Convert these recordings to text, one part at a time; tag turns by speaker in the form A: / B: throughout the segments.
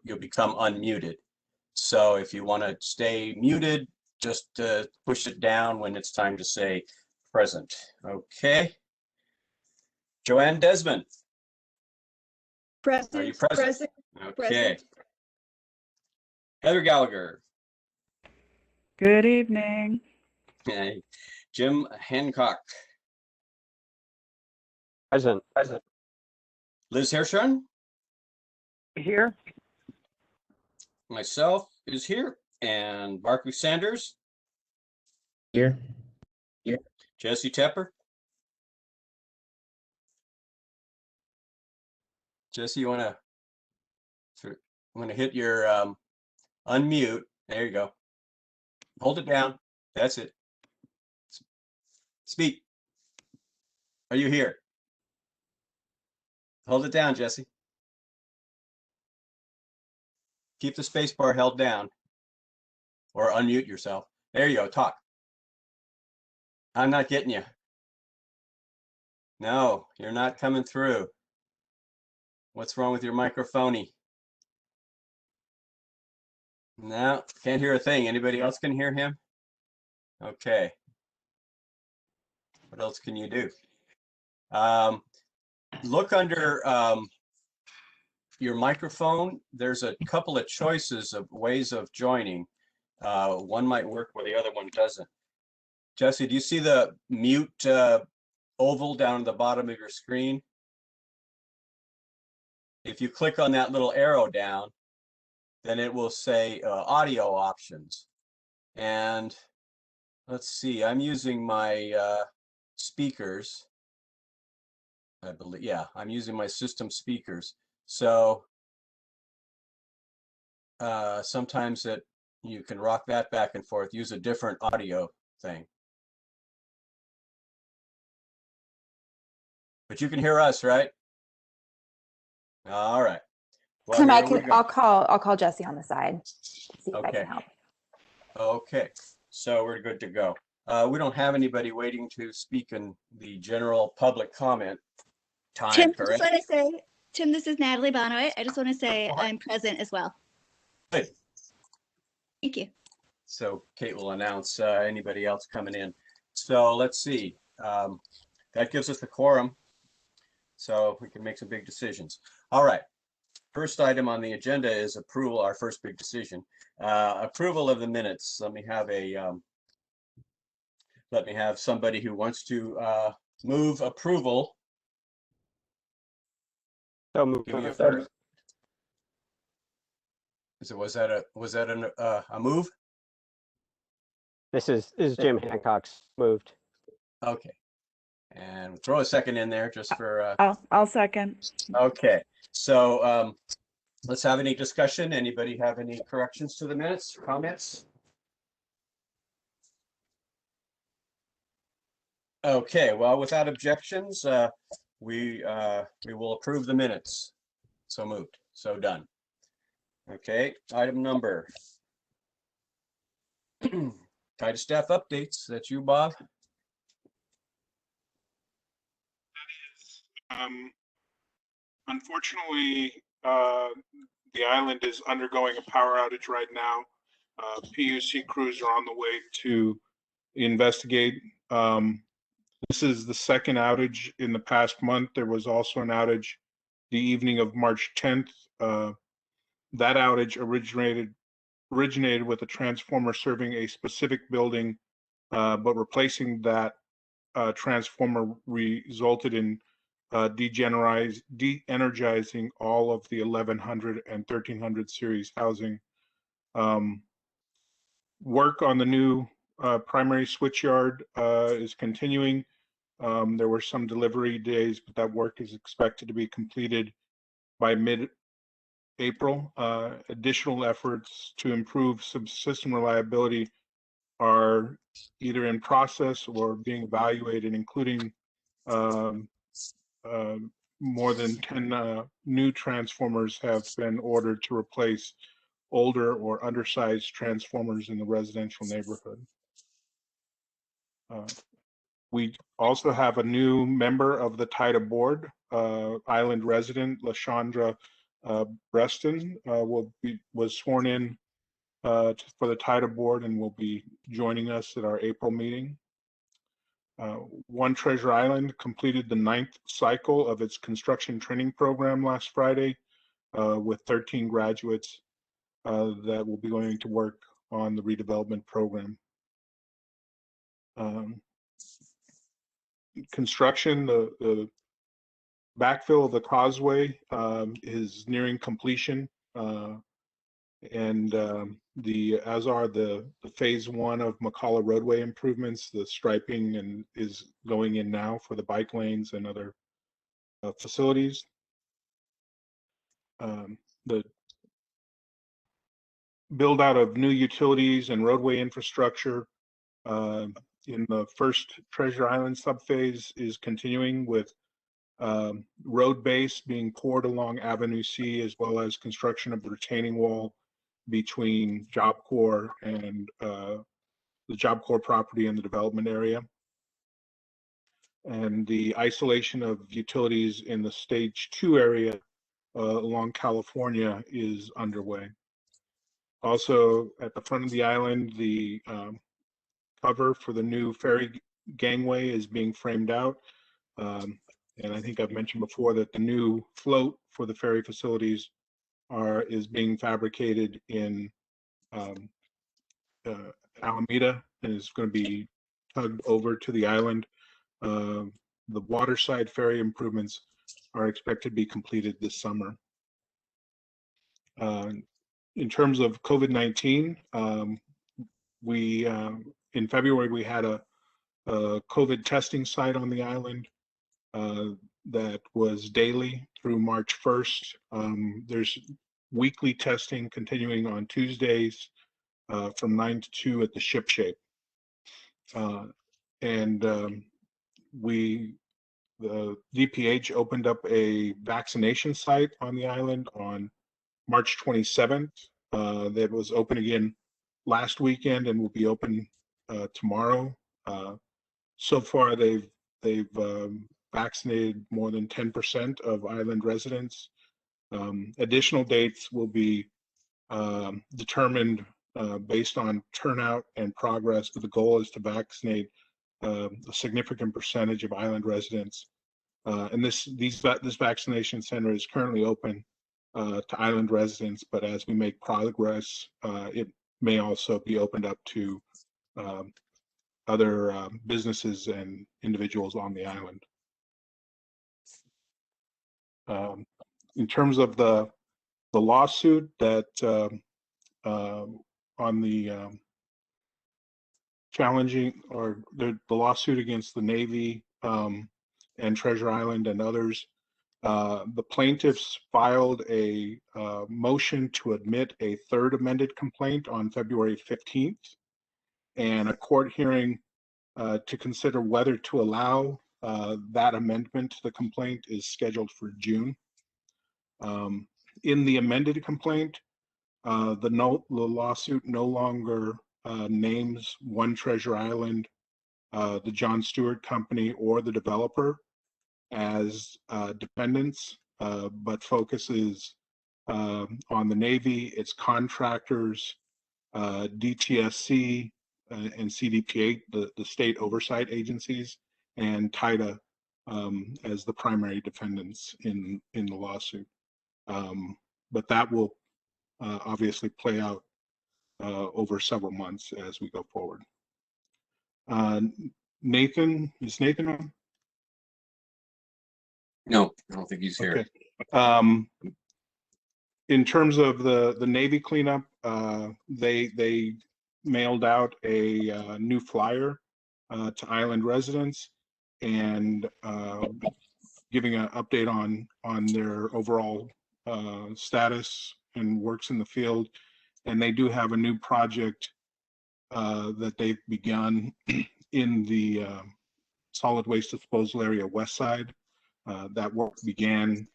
A: you'll become unmuted. So if you want to stay muted, just push it down when it's time to say present. Okay. Joanne Desmond.
B: Present.
A: Are you present?
B: Present.
A: Okay.
B: Present.
A: Heather Gallagher.
C: Good evening.
A: Okay. Jim Hancock.
D: Present. Present.
A: Liz Hirschhorn.
D: Here.
A: Myself is here. And Barkley Sanders.
E: Here.
A: Here. Jesse Tepper. Jesse, you want to hit your unmute. There you go. Hold it down. That's it. Speak. Are you here? Hold it down, Jesse. Keep the space bar held down or unmute yourself. There you go. Talk. I'm not getting you. No, you're not coming through. What's wrong with your microphone? No, can't hear a thing. Anybody else can hear him? Okay. What else can you do? Look under your microphone. There's a couple of choices of ways of joining. One might work where the other one doesn't. Jesse, do you see the mute oval down at the bottom of your screen? If you click on that little arrow down, then it will say audio options. And let's see, I'm using my speakers. I believe, yeah, I'm using my system speakers. So sometimes you can rock that back and forth, use a different audio thing. But you can hear us, right? All right. Well,
F: Tim, I'll call Jesse on the side. See if I can help.
A: Okay, so we're good to go. We don't have anybody waiting to speak in the general public comment time.
B: Tim,
A: correct?
B: just want to say, Tim, this is Natalie Bonoit. I just want to say I'm present as well.
A: Good.
B: Thank you.
A: So Kate will announce anybody else coming in. So let's see. That gives us the quorum. So we can make some big decisions. All right. First item on the agenda is approval, our first big decision. Approval of the minutes. Let me have somebody who wants to move approval.
D: So move.
A: Give me a first. Was that a move?
D: This is Jim Hancock's moved.
A: Okay. And throw a second in there just for.
C: I'll second.
A: Okay. So let's have any discussion. Anybody have any corrections to the minutes, comments? Okay. Well, without objections, we will approve the minutes. So moved. So done. Okay. Item number. TIDA staff updates. That's you, Bob.
G: Unfortunately, the island is undergoing a power outage right now. PUC crews are on the way to investigate. This is the second outage in the past month. There was also an outage the evening of March 10th. That outage originated with a transformer serving a specific building, but replacing that transformer resulted in de-energizing all of the 1100 and 1300 series housing. Work on the new primary switchyard is continuing. There were some delivery days, but that work is expected to be completed by mid-April. Additional efforts to improve system reliability are either in process or being evaluated, including more than 10 new transformers have been ordered to replace older or undersized transformers in the residential neighborhood. We also have a new member of the TIDA board, island resident, LaShondra Breston was sworn in for the TIDA board and will be joining us at our April meeting. One Treasure Island completed the 9th cycle of its construction training program last Friday with 13 graduates that will be going to work on the redevelopment program. Construction, the backfill of the causeway is nearing completion, and as are the phase 1 of McCullough roadway improvements. The striping is going in now for the bike lanes and other facilities. The build out of new utilities and roadway infrastructure in the first Treasure Island subphase is continuing, with road base being poured along Avenue C, as well as construction of the retaining wall between Job Corps and the Job Corps property and the development area. And the isolation of utilities in the stage 2 area along California is underway. Also at the front of the island, the cover for the new ferry gangway is being framed out. And I think I've mentioned before that the new float for the ferry facilities is being fabricated in Alameda and is going to be tugged over to the island. The waterside ferry improvements are expected to be completed this summer. In terms of COVID-19, in February we had a COVID testing site on the island that was daily through March 1st. There's weekly testing continuing on Tuesdays from 9 to 2 at the Ship Shape. The DPH opened up a vaccination site on the island on March 27th. That was open again last weekend and will be open tomorrow. So far, they've vaccinated more than 10% of island residents. Additional dates will be determined based on turnout and progress, but the goal is to vaccinate a significant percentage of island residents. And this vaccination center is currently open to island residents, but as we make progress, it may also be opened up to other businesses and individuals on the island. In terms of the lawsuit that on the challenging, or the lawsuit against the Navy and Treasure Island and others, the plaintiffs filed a motion to admit a third amended complaint on February 15th, and a court hearing to consider whether to allow that amendment to the complaint is scheduled for June. In the amended complaint, the lawsuit no longer names One Treasure Island, the John Stewart Company, or the developer as defendants, but focuses on the Navy, its contractors, DTSC, and CDPA, the state oversight agencies, and TIDA as the primary defendants in the lawsuit. But that will obviously play out over several months as we go forward. Nathan, is Nathan on?
H: No, I don't think he's here.
G: Okay. In terms of the Navy cleanup, they mailed out a new flyer to island residents and giving an update on their overall status and works in the field. And they do have a new project that they've begun in the solid waste disposal area west side. That work began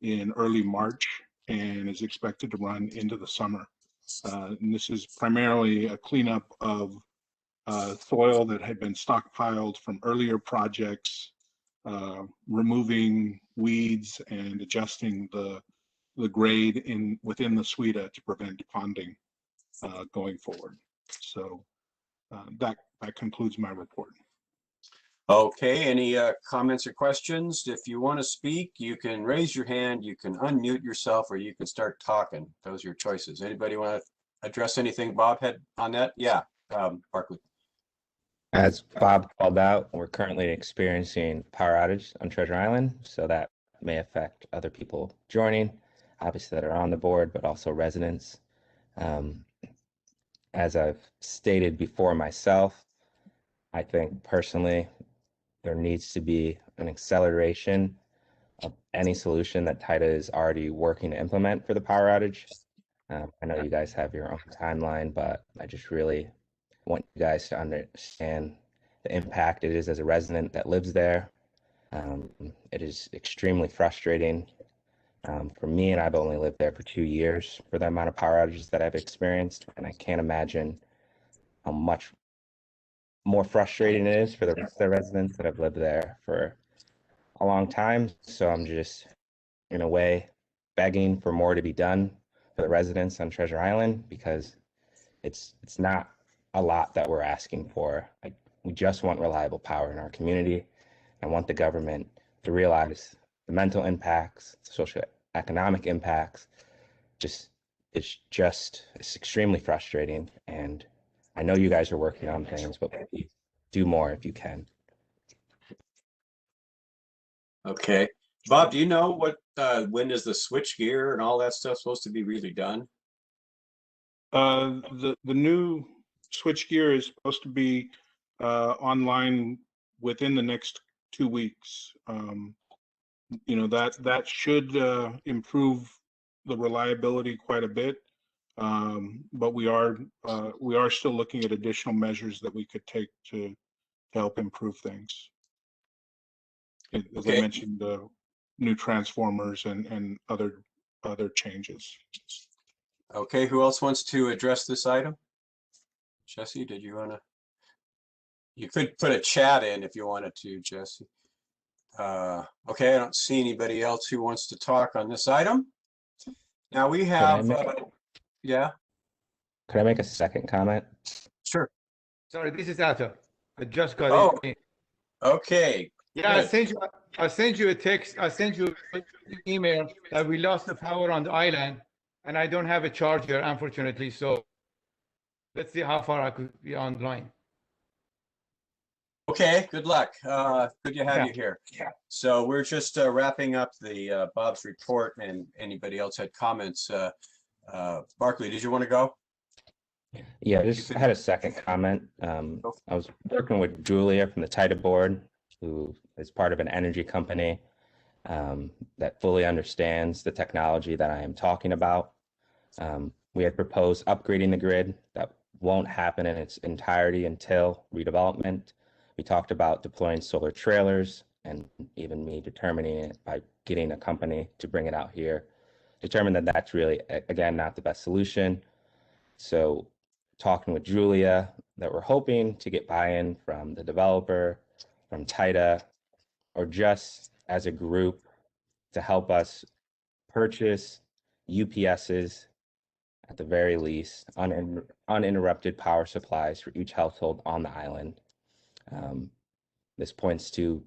G: in early March and is expected to run into the summer. And this is primarily a cleanup of soil that had been stockpiled from earlier projects, removing weeds and adjusting the the grade within the SWIDA to prevent ponding going forward. So that concludes my report.
A: Okay, any comments or questions? If you want to speak, you can raise your hand, you can unmute yourself, or you can start talking. Those are your choices. Anybody want to address anything Bob had on that? Yeah, Barkley.
E: As Bob called out, we're currently experiencing power outage on Treasure Island, so that may affect other people joining, obviously that are on the board, but also residents. As I've stated before myself, I think personally there needs to be an acceleration of any solution that TIDA is already working to implement for the power outage. I know you guys have your own timeline, but I just really want you guys to understand the impact it is as a resident that lives there. It is extremely frustrating for me, and I've only lived there for 2 years for the amount of power outages that I've experienced, and I can't imagine how much more frustrating it is for the rest of the residents that have lived there for a long time. So I'm just, in a way, begging for more to be done for the residents on Treasure Island, because it's not a lot that we're asking for. We just want reliable power in our community. I want the government to realize the mental impacts, the socioeconomic impacts. It's extremely frustrating. And I know you guys are working on things, but please do more if you can.
A: Okay, Bob, do you know what when is the switch gear and all that stuff supposed to be really done?
G: The new switchgear is supposed to be online within the next 2 weeks. You know, that should improve the reliability quite a bit. But we are still looking at additional measures that we could take to help improve things. As
A: Okay.
G: I mentioned, the new transformers and other changes.
A: Okay, who else wants to address this item? Jesse, did you want to? You could put a chat in if you wanted to, Jesse. Okay, I don't see anybody else who wants to talk on this item. Now we have, yeah,
E: Could I make a second comment?
A: sure.
I: Sorry, this is Ato. I just got
A: Oh,
I: in.
A: okay.
I: Yeah,
A: good.
I: I sent you a text. I sent you an email that we lost the power on the island, and I don't have a charger, unfortunately. So let's see how far I could be online.
A: Okay, good luck. Good to have
I: Yeah.
A: you here. So we're just wrapping up the Bob's report, and anybody else had comments. Barkley, did you want to go?
E: Yeah, just had a second comment. I was working with Julia from the TIDA board, who is part of an energy company that fully understands the technology that I am talking about. We had proposed upgrading the grid. That won't happen in its entirety until redevelopment. We talked about deploying solar trailers, and even me determining it by getting a company to bring it out here, determined that that's really, again, not the best solution. So talking with Julia, that we're hoping to get buy-in from the developer, from TIDA, or just as a group to help us purchase UPSs, at the very least, uninterrupted power supplies for each household on the island. This points to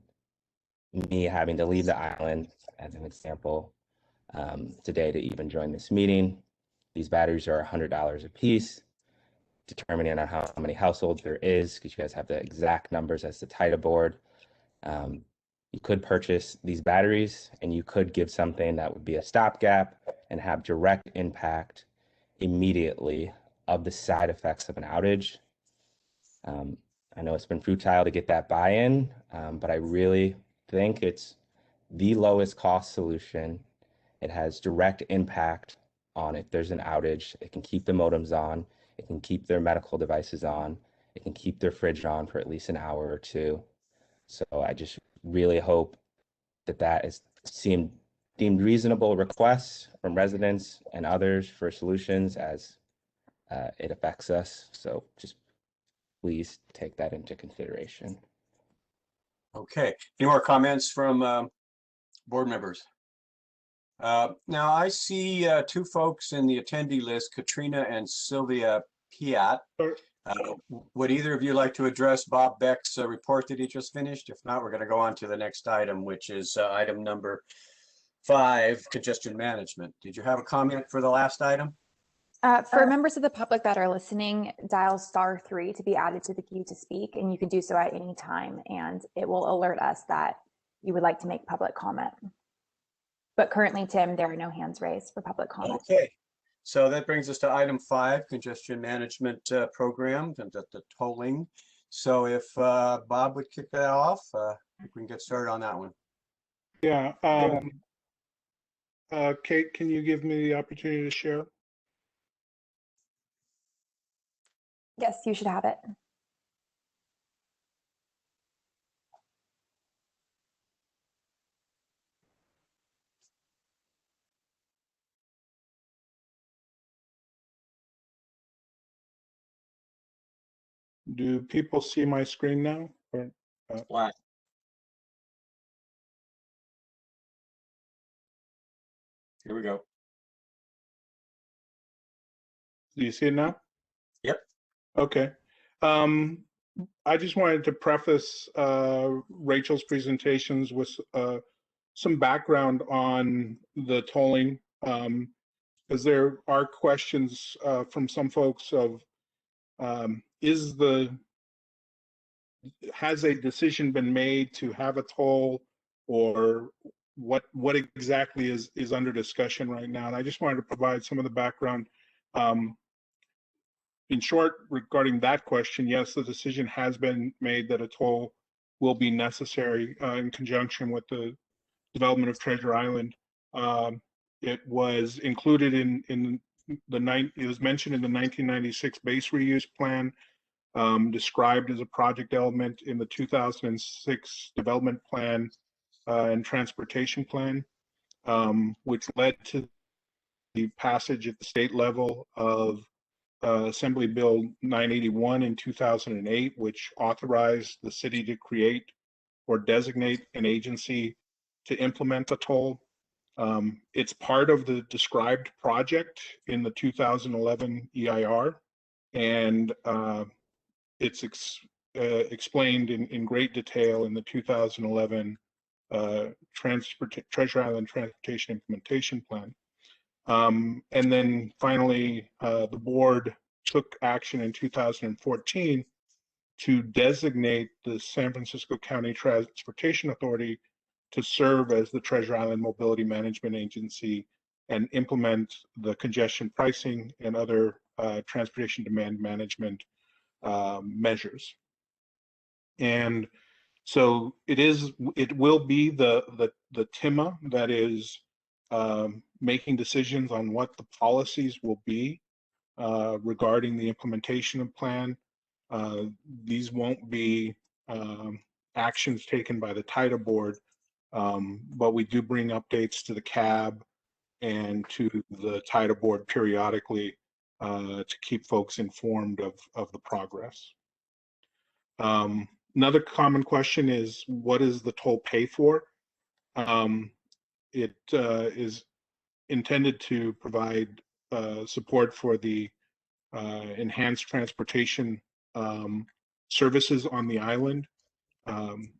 E: me having to leave the island, as an example, today to even join this meeting. These batteries are $100 a piece, determining on how many households there is, because you guys have the exact numbers as the TIDA board. You could purchase these batteries, and you could give something that would be a stopgap and have direct impact immediately of the side effects of an outage. I know it's been futile to get that buy-in, but I really think it's the lowest cost solution. It has direct impact on if there's an outage. It can keep the modems on. It can keep their medical devices on. It can keep their fridge on for at least an hour or two. So I just really hope that that is deemed reasonable requests from residents and others for solutions as it affects us. So just please take that into consideration.
A: Okay. Any more comments from board members? Now I see two folks in the attendee list, Katrina and Sylvia Piat. Would either of you like to address Bob Beck's report that he just finished? If not, we're going to go on to the next item, which is item number 5, congestion management. Did you have a comment for the last item?
F: For members of the public that are listening, dial *3 to be added to the queue to speak, and you can do so at any time, and it will alert us that you would like to make public comment. But currently, Tim, there are no hands raised for public comment.
A: Okay, so that brings us to item 5, congestion management program and the tolling. So if Bob would kick that off, we can get started on that one.
G: Yeah. Kate, can you give me the opportunity to share?
F: Yes, you should have it.
G: Do people see my screen now? Or,
A: Black. Here we go.
G: do you see it now?
A: Yep.
G: Okay. I just wanted to preface Rachel's presentations with some background on the tolling, because there are questions from some folks of has a decision been made to have a toll, or what exactly is under discussion right now? And I just wanted to provide some of the background. In short, regarding that question, yes, the decision has been made that a toll will be necessary in conjunction with the development of Treasure Island. It was included it was mentioned in the 1996 base reuse plan, described as a project element in the 2006 development plan and transportation plan, which led to the passage at the state level of Assembly Bill 981 in 2008, which authorized the city to create or designate an agency to implement a toll. It's part of the described project in the 2011 EIR, and it's explained in great detail in the 2011 Treasure Island Transportation Implementation Plan. And then finally, the board took action in 2014 to designate the San Francisco County Transportation Authority to serve as the Treasure Island Mobility Management Agency and implement the congestion pricing and other transportation demand management measures. And so it will be the TIMA that is making decisions on what the policies will be regarding the implementation of plan. These won't be actions taken by the TIDA board, but we do bring updates to the CAB and to the TIDA board periodically to keep folks informed of the progress. Another common question is, what does the toll pay for? It is intended to provide support for the enhanced transportation services on the island,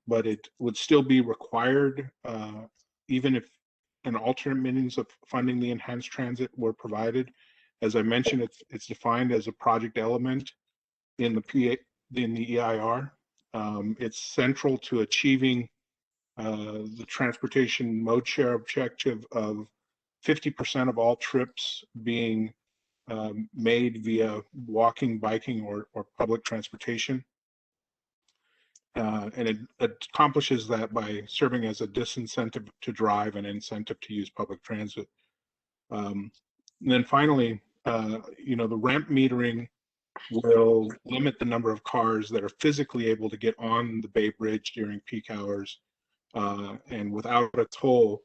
G: but it would still be required even if an alternate means of funding the enhanced transit were provided. As I mentioned, it's defined as a project element in the EIR. It's central to achieving the transportation mode share objective of 50% of all trips being made via walking, biking, or public transportation. And it accomplishes that by serving as a disincentive to drive and incentive to use public transit. And then finally, the ramp metering will limit the number of cars that are physically able to get on the Bay Bridge during peak hours, and without a toll,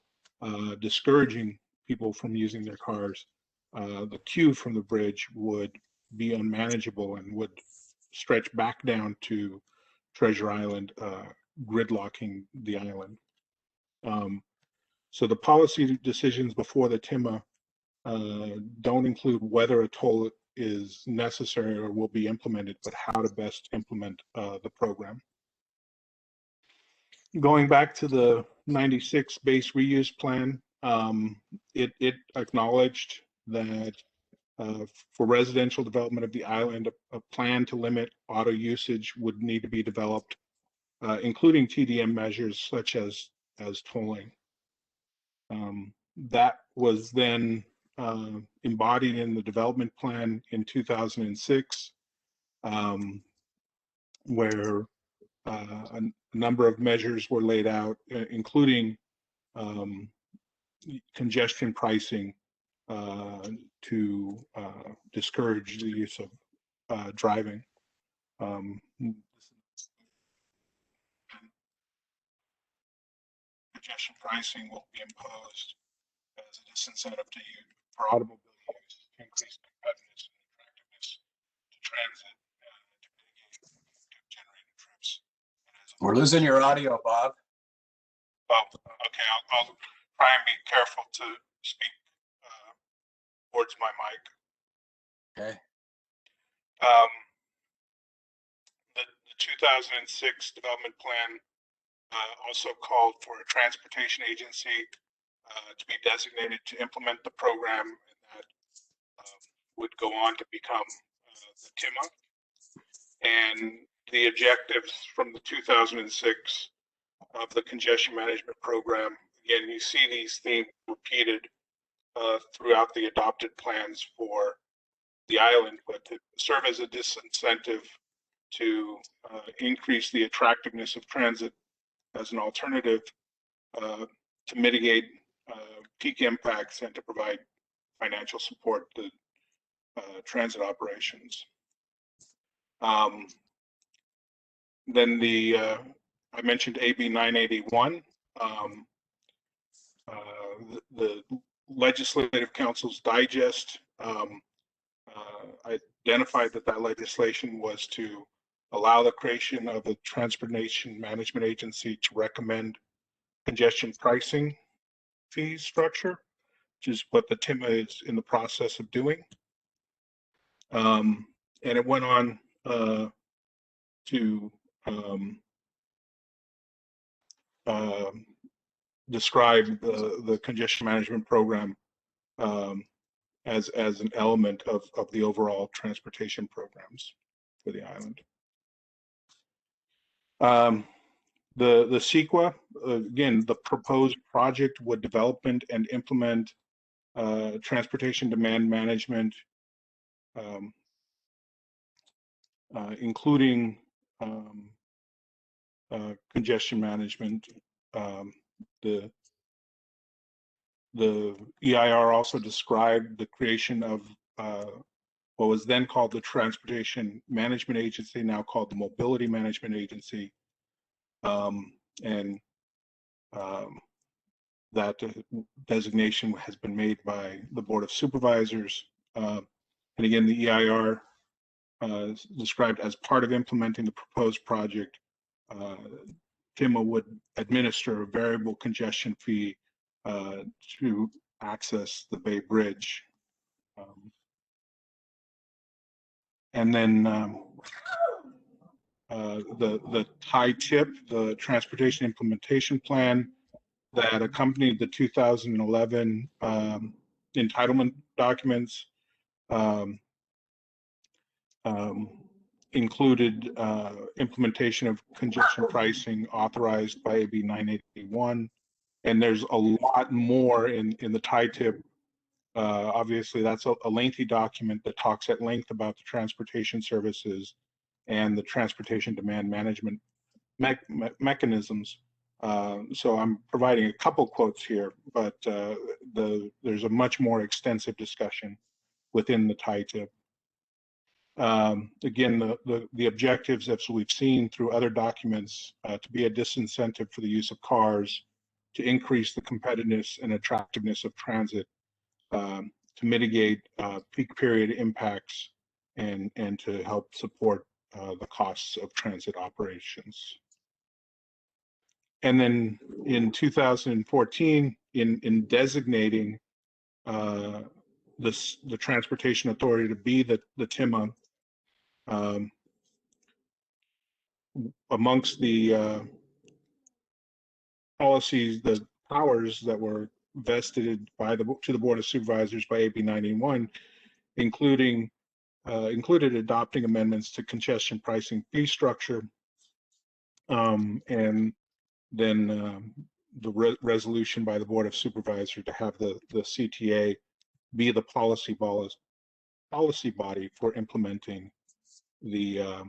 G: discouraging people from using their cars. The queue from the bridge would be unmanageable and would stretch back down to Treasure Island, gridlocking the island. So the policy decisions before the TIMA don't include whether a toll is necessary or will be implemented, but how to best implement the program. Going back to the 96 base reuse plan, it acknowledged that for residential development of the island, a plan to limit auto usage would need to be developed, including TDM measures such as tolling. That was then embodied in the development plan in 2006, where a number of measures were laid out, including congestion pricing to discourage the use of driving. Congestion pricing will be imposed as a disincentive to use for automobile use to increase competitiveness and attractiveness to transit to mitigate generated trips.
A: We're losing your audio, Bob.
G: Oh, okay. I'll try and be careful to speak towards my mic.
A: Okay.
G: The 2006 development plan also called for a transportation agency to be designated to implement the program, and that would go on to become the TIMA. And the objectives from the 2006 of the congestion management program, again, you see these themes repeated throughout the adopted plans for the island, but to serve as a disincentive to increase the attractiveness of transit as an alternative to mitigate peak impacts and to provide financial support to transit operations. Then I mentioned AB 981. The Legislative Council's digest identified that legislation was to allow the creation of a transportation management agency to recommend congestion pricing fee structure, which is what the TIMA is in the process of doing. And it went on to describe the congestion management program as an element of the overall transportation programs for the island. The CEQA, again, the proposed project would development and implement transportation demand management, including congestion management. The EIR also described the creation of what was then called the Transportation Management Agency, now called the Mobility Management Agency. And that designation has been made by the Board of Supervisors. And again, the EIR described as part of implementing the proposed project, TIMA would administer a variable congestion fee to access the Bay Bridge. And then the TITIP, the Transportation Implementation Plan that accompanied the 2011 entitlement documents, included implementation of congestion pricing authorized by AB 981. And there's a lot more in the TITIP. Obviously, that's a lengthy document that talks at length about the transportation services and the transportation demand management mechanisms. So I'm providing a couple quotes here, but there's a much more extensive discussion within the TITIP. Again, the objectives, as we've seen through other documents, to be a disincentive for the use of cars, to increase the competitiveness and attractiveness of transit, to mitigate peak period impacts, and to help support the costs of transit operations. And then in 2014, in designating the Transportation Authority to be the TIMA, amongst the policies, the powers that were vested to the Board of Supervisors by AB 91, included adopting amendments to congestion pricing fee structure, and then the resolution by the Board of Supervisors to have the CTA be the policy body for implementing the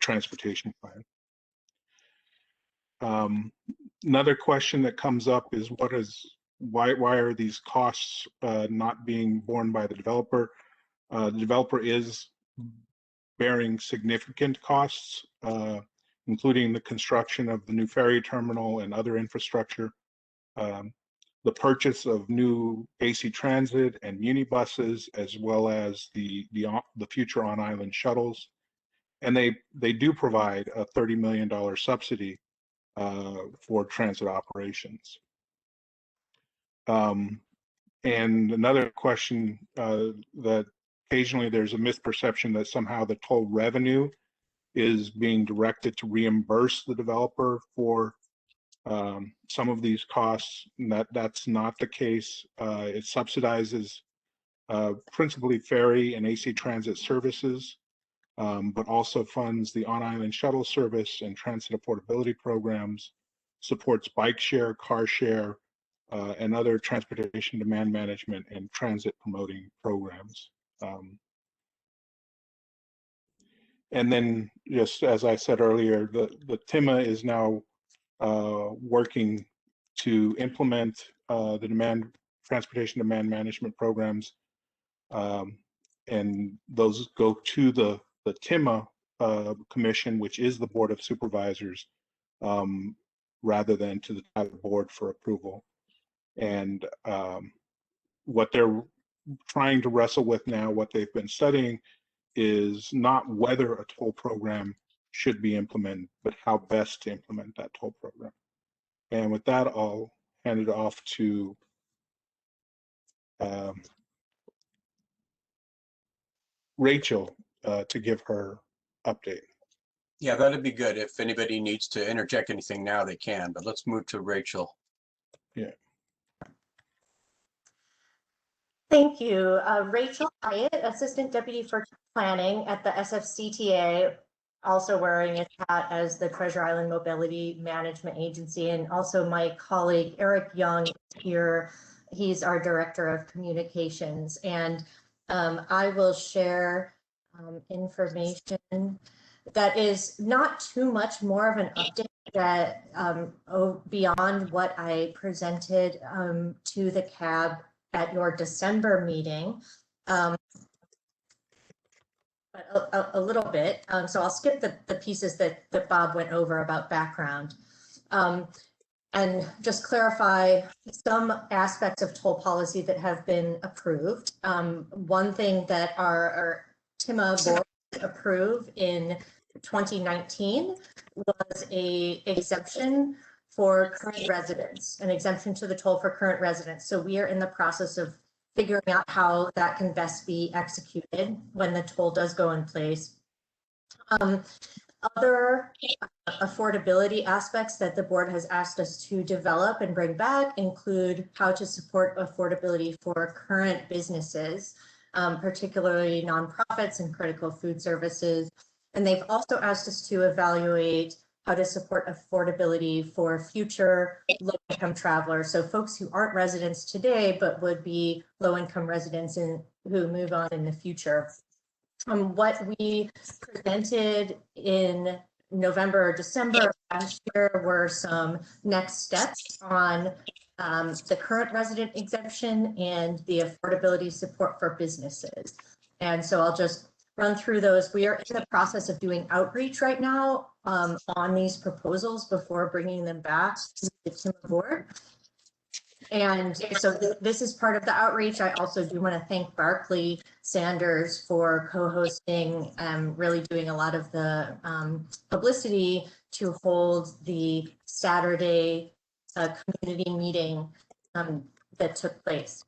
G: transportation plan. Another question that comes up is why are these costs not being borne by the developer? The developer is bearing significant costs, including the construction of the new ferry terminal and other infrastructure, the purchase of new AC Transit and Unibuses, as well as the future on-island shuttles. And they do provide a $30 million subsidy for transit operations. And another question that occasionally there's a misperception that somehow the toll revenue is being directed to reimburse the developer for some of these costs. And that's not the case. It subsidizes principally ferry and AC Transit services, but also funds the on-island shuttle service and transit affordability programs, supports bike share, car share, and other transportation demand management and transit promoting programs. And then, just as I said earlier, the TIMA is now working to implement the transportation demand management programs, and those go to the TIMA commission, which is the Board of Supervisors, rather than to the TIDA board for approval. And what they're trying to wrestle with now, what they've been studying, is not whether a toll program should be implemented, but how best to implement that toll program. And with that, I'll hand it off to Rachel to give her update.
A: Yeah, that'd be good. If anybody needs to interject anything now, they can, but let's move to Rachel.
G: Yeah.
J: Thank you. Rachel Hyatt, Assistant Deputy for Planning at the SFCTA, also wearing a hat as the Treasure Island Mobility Management Agency, and also my colleague Eric Young is here. He's our Director of Communications, and I will share information that is not too much more of an update that beyond what I presented to the CAB at your December meeting, but a little bit. So I'll skip the pieces that Bob went over about background, and just clarify some aspects of toll policy that have been approved. One thing that our TIMA board approved in 2019 was a exemption for current residents, an exemption to the toll for current residents. So we are in the process of figuring out how that can best be executed when the toll does go in place. Other affordability aspects that the board has asked us to develop and bring back include how to support affordability for current businesses, particularly nonprofits and critical food services. And they've also asked us to evaluate how to support affordability for future low-income travelers. So folks who aren't residents today, but would be low-income residents who move on in the future. What we presented in November or December last year were some next steps on the current resident exemption and the affordability support for businesses. And so I'll just run through those. We are in the process of doing outreach right now on these proposals before bringing them back to the TIMA board. And so this is part of the outreach. I also do want to thank Barclay Sanders for co-hosting, really doing a lot of the publicity to hold the Saturday community meeting that took place.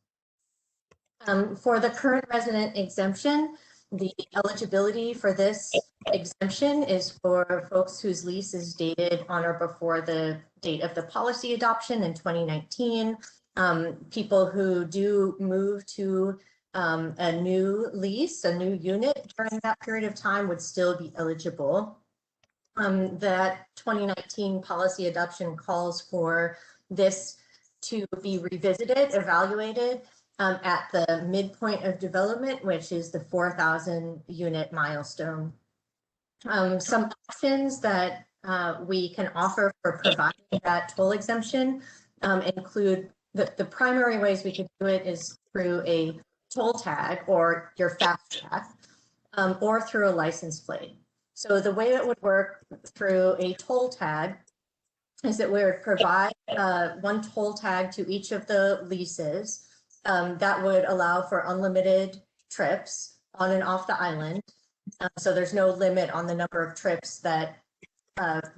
J: For the current resident exemption, the eligibility for this exemption is for folks whose lease is dated on or before the date of the policy adoption in 2019. People who do move to a new lease, a new unit during that period of time would still be eligible. That 2019 policy adoption calls for this to be revisited, evaluated at the midpoint of development, which is the 4,000 unit milestone. Some options that we can offer for providing that toll exemption include the primary ways we could do it is through a toll tag or your fast track, or through a license plate. So the way it would work through a toll tag is that we would provide one toll tag to each of the leases that would allow for unlimited trips on and off the island. So there's no limit on the number of trips that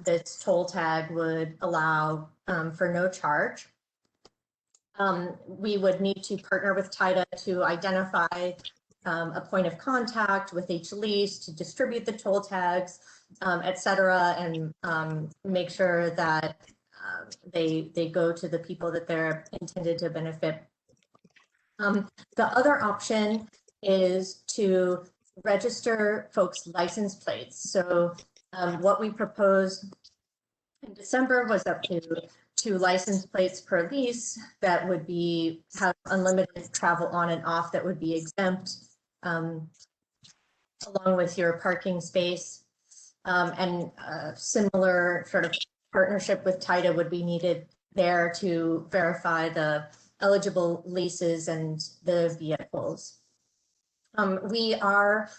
J: this toll tag would allow for no charge. We would need to partner with TIDA to identify a point of contact with each lease to distribute the toll tags, et cetera, and make sure that they go to the people that they're intended to benefit. The other option is to register folks' license plates. So what we proposed in December was up to 2 license plates per lease that would be have unlimited travel on and off that would be exempt, along with your parking space, and similar sort of partnership with TIDA would be needed there to verify the eligible leases and the vehicles. We are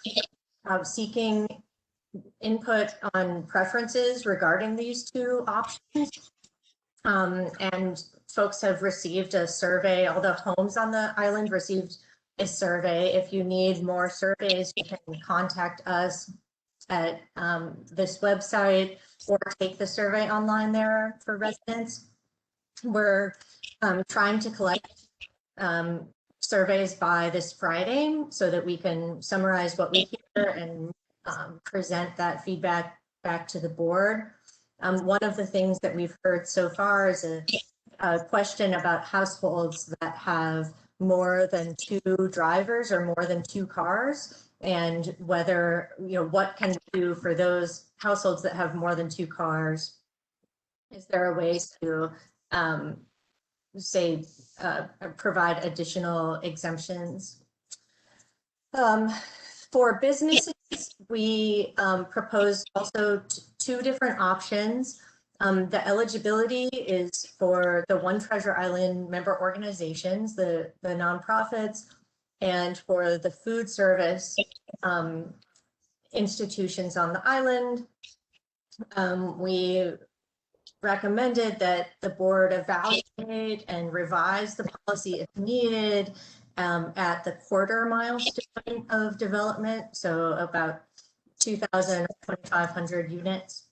J: seeking input on preferences regarding these 2 options. And folks have received a survey. All the homes on the island received a survey. If you need more surveys, you can contact us at this website or take the survey online there for residents. We're trying to collect surveys by this Friday so that we can summarize what we hear and present that feedback back to the board. One of the things that we've heard so far is a question about households that have more than 2 drivers or more than 2 cars, and whether, what can we do for those households that have more than 2 cars? Is there a way to provide additional exemptions? For businesses, we proposed also 2 different options. The eligibility is for the One Treasure Island member organizations, the nonprofits, and for the food service institutions on the island. We recommended that the board evaluate and revise the policy if needed at the quarter milestone of development, so about 2,000 or 2,500 units.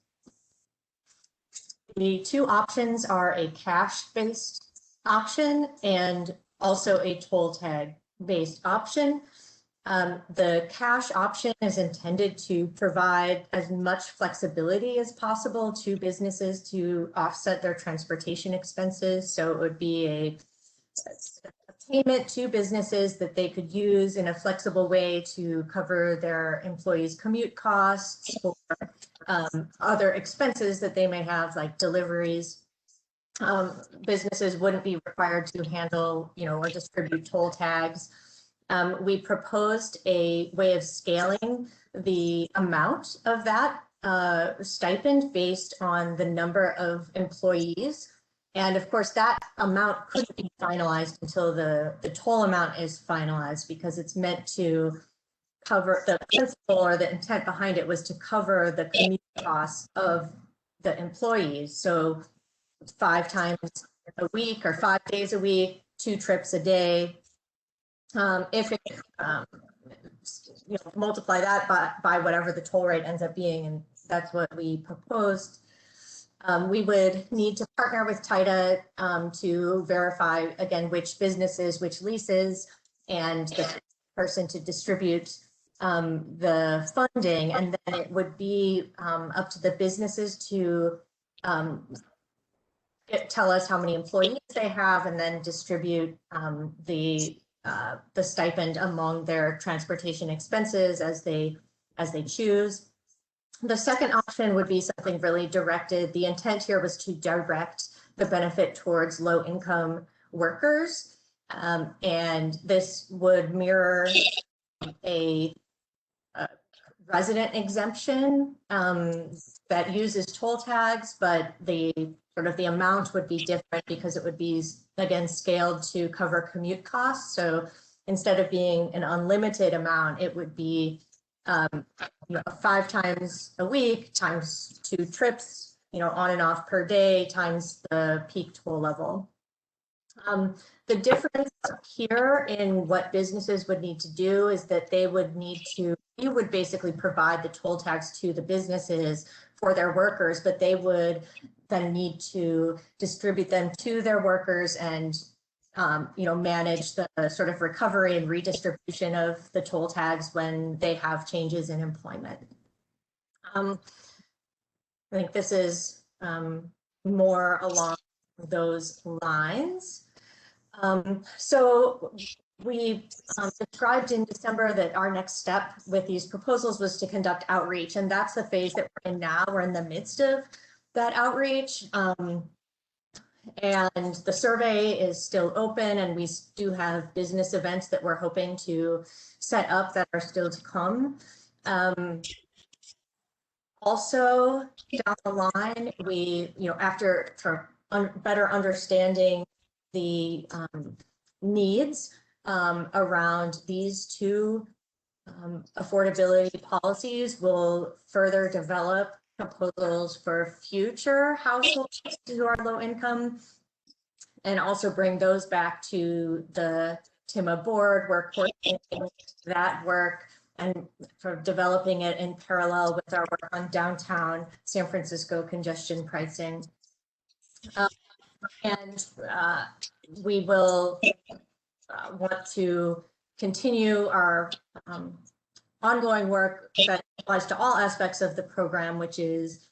J: The 2 options are a cash-based option and also a toll tag-based option. The cash option is intended to provide as much flexibility as possible to businesses to offset their transportation expenses. So it would be a payment to businesses that they could use in a flexible way to cover their employees' commute costs or other expenses that they may have, like deliveries. Businesses wouldn't be required to handle, or distribute toll tags. We proposed a way of scaling the amount of that stipend based on the number of employees. And of course, that amount couldn't be finalized until the toll amount is finalized, because it's meant to cover the principle, or the intent behind it was to cover the commute costs of the employees. So 5 times a week or 5 days a week, 2 trips a day. If it, multiply that by whatever the toll rate ends up being, and that's what we proposed. We would need to partner with TIDA to verify, again, which businesses, which leases, and the person to distribute the funding. And then it would be up to the businesses to tell us how many employees they have, and then distribute the stipend among their transportation expenses as they choose. The second option would be something really directed. The intent here was to direct the benefit towards low-income workers, and this would mirror a resident exemption that uses toll tags, but the amount would be different because it would be, again, scaled to cover commute costs. So instead of being an unlimited amount, it would be 5 times a week times 2 trips, on and off per day times the peak toll level. The difference here in what businesses would need to do is that you would basically provide the toll tags to the businesses for their workers, but they would then need to distribute them to their workers and manage the sort of recovery and redistribution of the toll tags when they have changes in employment. I think this is more along those lines. So we described in December that our next step with these proposals was to conduct outreach, and that's the phase that we're in now. We're in the midst of that outreach. And the survey is still open, and we do have business events that we're hoping to set up that are still to come. Also, down the line, we, after better understanding the needs around these 2 affordability policies, we'll further develop proposals for future households who are low income, and also bring those back to the TIMA board, work coordinating that work and sort of developing it in parallel with our work on downtown San Francisco congestion pricing. We will want to continue our ongoing work that applies to all aspects of the program, which is,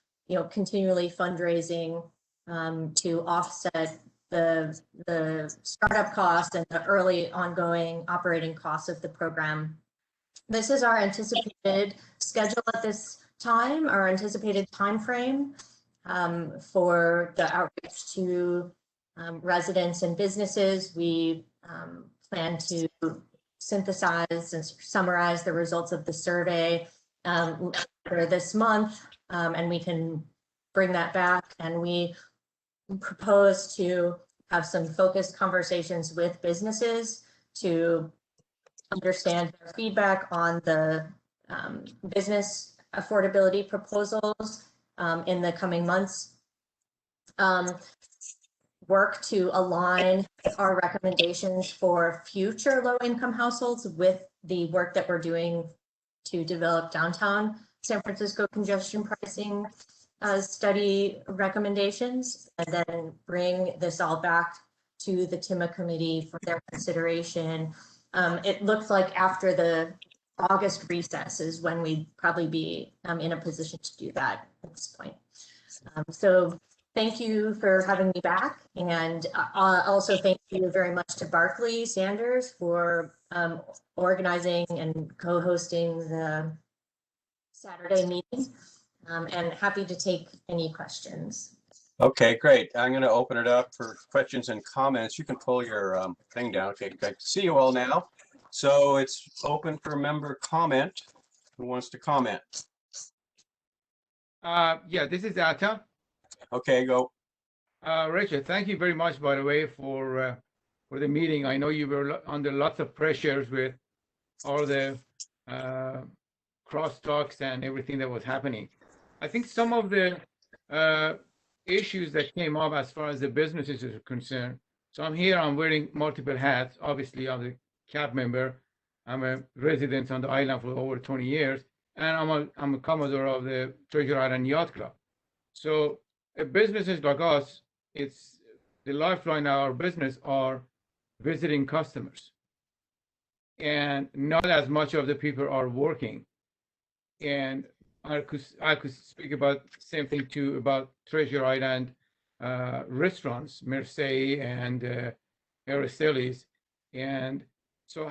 J: continually fundraising to offset the startup costs and the early ongoing operating costs of the program. This is our anticipated schedule at this time, our anticipated timeframe for the outreach to residents and businesses. We plan to synthesize and summarize the results of the survey for this month, and we can bring that back. And we propose to have some focused conversations with businesses to understand their feedback on the business affordability proposals in the coming months. Work to align our recommendations for future low-income households with the work that we're doing to develop downtown San Francisco congestion pricing study recommendations, and then bring this all back to the TIMA committee for their consideration. It looks like after the August recess is when we'd probably be in a position to do that at this point. So thank you for having me back, and also thank you very much to Barclay Sanders for organizing and co-hosting the Saturday meeting, and happy to take any questions.
A: Okay, great. I'm going to open it up for questions and comments. You can pull your thing down. Okay, I see you all now. So it's open for member comment. Who wants to comment?
I: Yeah, this is Atta.
A: Okay, go.
I: Rachel, thank you very much, by the way, for the meeting. I know you were under lots of pressures with all the crosstalks and everything that was happening. I think some of the issues that came up as far as the businesses are concerned. So I'm here, I'm wearing multiple hats. Obviously, I'm the CAB member. I'm a resident on the island for over 20 years, and I'm a Commodore of the Treasure Island Yacht Club. So businesses like us, it's the lifeline of our business are visiting customers. And not as much of the people are working. And I could speak about the same thing too about Treasure Island restaurants, Marseille and Aristoteles. And so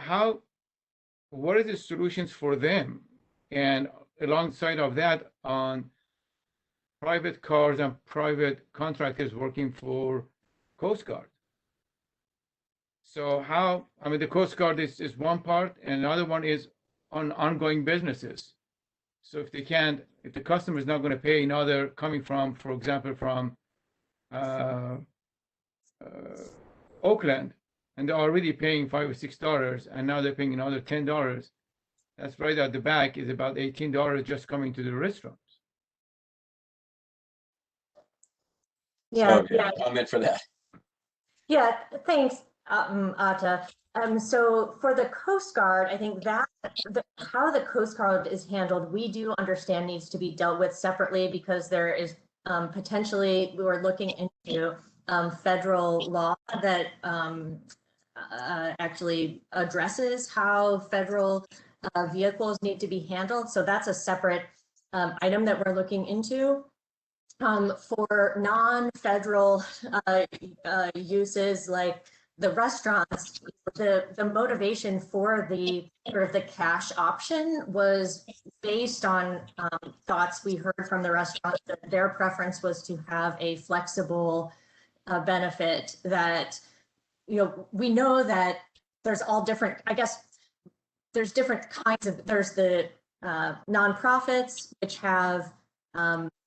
I: what are the solutions for them? And alongside of that, on private cars and private contractors working for Coast Guard. So the Coast Guard is one part, and another one is on ongoing businesses. So if the customer is not going to pay another coming from, for example, from Oakland, and they're already paying $5 or $6, and now they're paying another $10, that's right at the back is about $18 just coming to the restaurants.
J: Yeah,
A: Comment for that.
J: Yeah, thanks, Atta. So for the Coast Guard, I think that how the Coast Guard is handled, we do understand needs to be dealt with separately because there is potentially, we were looking into federal law that actually addresses how federal vehicles need to be handled. So that's a separate item that we're looking into. For non-federal uses like the restaurants, the motivation for the sort of the cash option was based on thoughts we heard from the restaurants that their preference was to have a flexible benefit that, we know that there's all different, I guess, there's different kinds of, there's the nonprofits, which have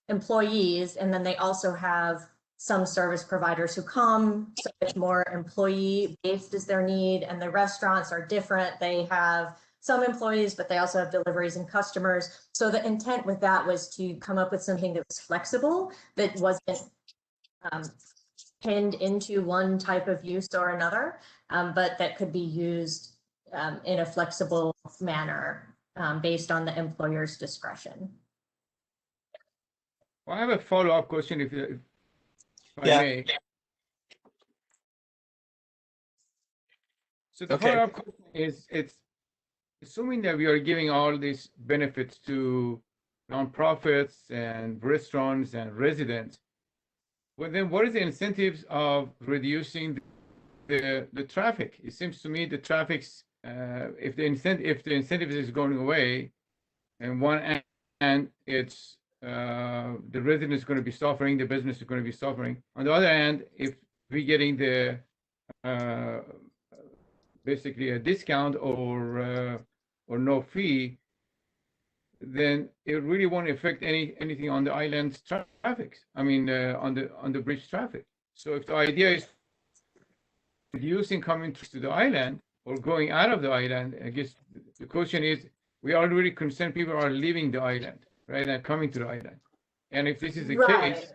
J: employees, and then they also have some service providers who come, so it's more employee based is their need, and the restaurants are different. They have some employees, but they also have deliveries and customers. So the intent with that was to come up with something that was flexible, that wasn't pinned into one type of use or another, but that could be used in a flexible manner based on the employer's discretion.
I: Well, I have a follow-up question if I may. So the follow-up question is, it's assuming that we are giving all these benefits to nonprofits and restaurants and residents, well, then what is the incentives of reducing the traffic? It seems to me the traffic's, if the incentive is going away, and one and it's the resident is going to be suffering, the business is going to be suffering. On the other hand, if we're getting the basically a discount or no fee, then it really won't affect anything on the island's traffic. I mean, on the bridge traffic. So if the idea is reducing coming to the island or going out of the island, I guess the question is, we are really concerned people are leaving the island, right, and coming to the island. And if this is the case,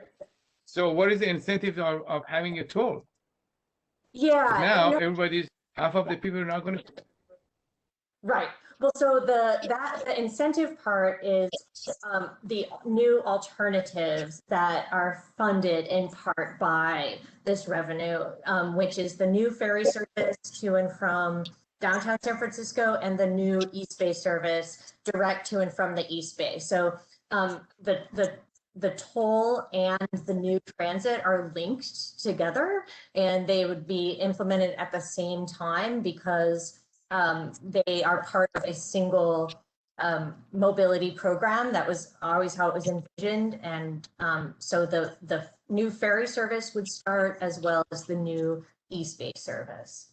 I: so what is the incentive of having a toll?
J: Yeah.
I: Now everybody's, half of the people are not going to.
J: Right. Well, so the incentive part is the new alternatives that are funded in part by this revenue, which is the new ferry service to and from downtown San Francisco and the new East Bay service direct to and from the East Bay. So the toll and the new transit are linked together, and they would be implemented at the same time because they are part of a single mobility program. That was always how it was envisioned. And so the new ferry service would start as well as the new East Bay service.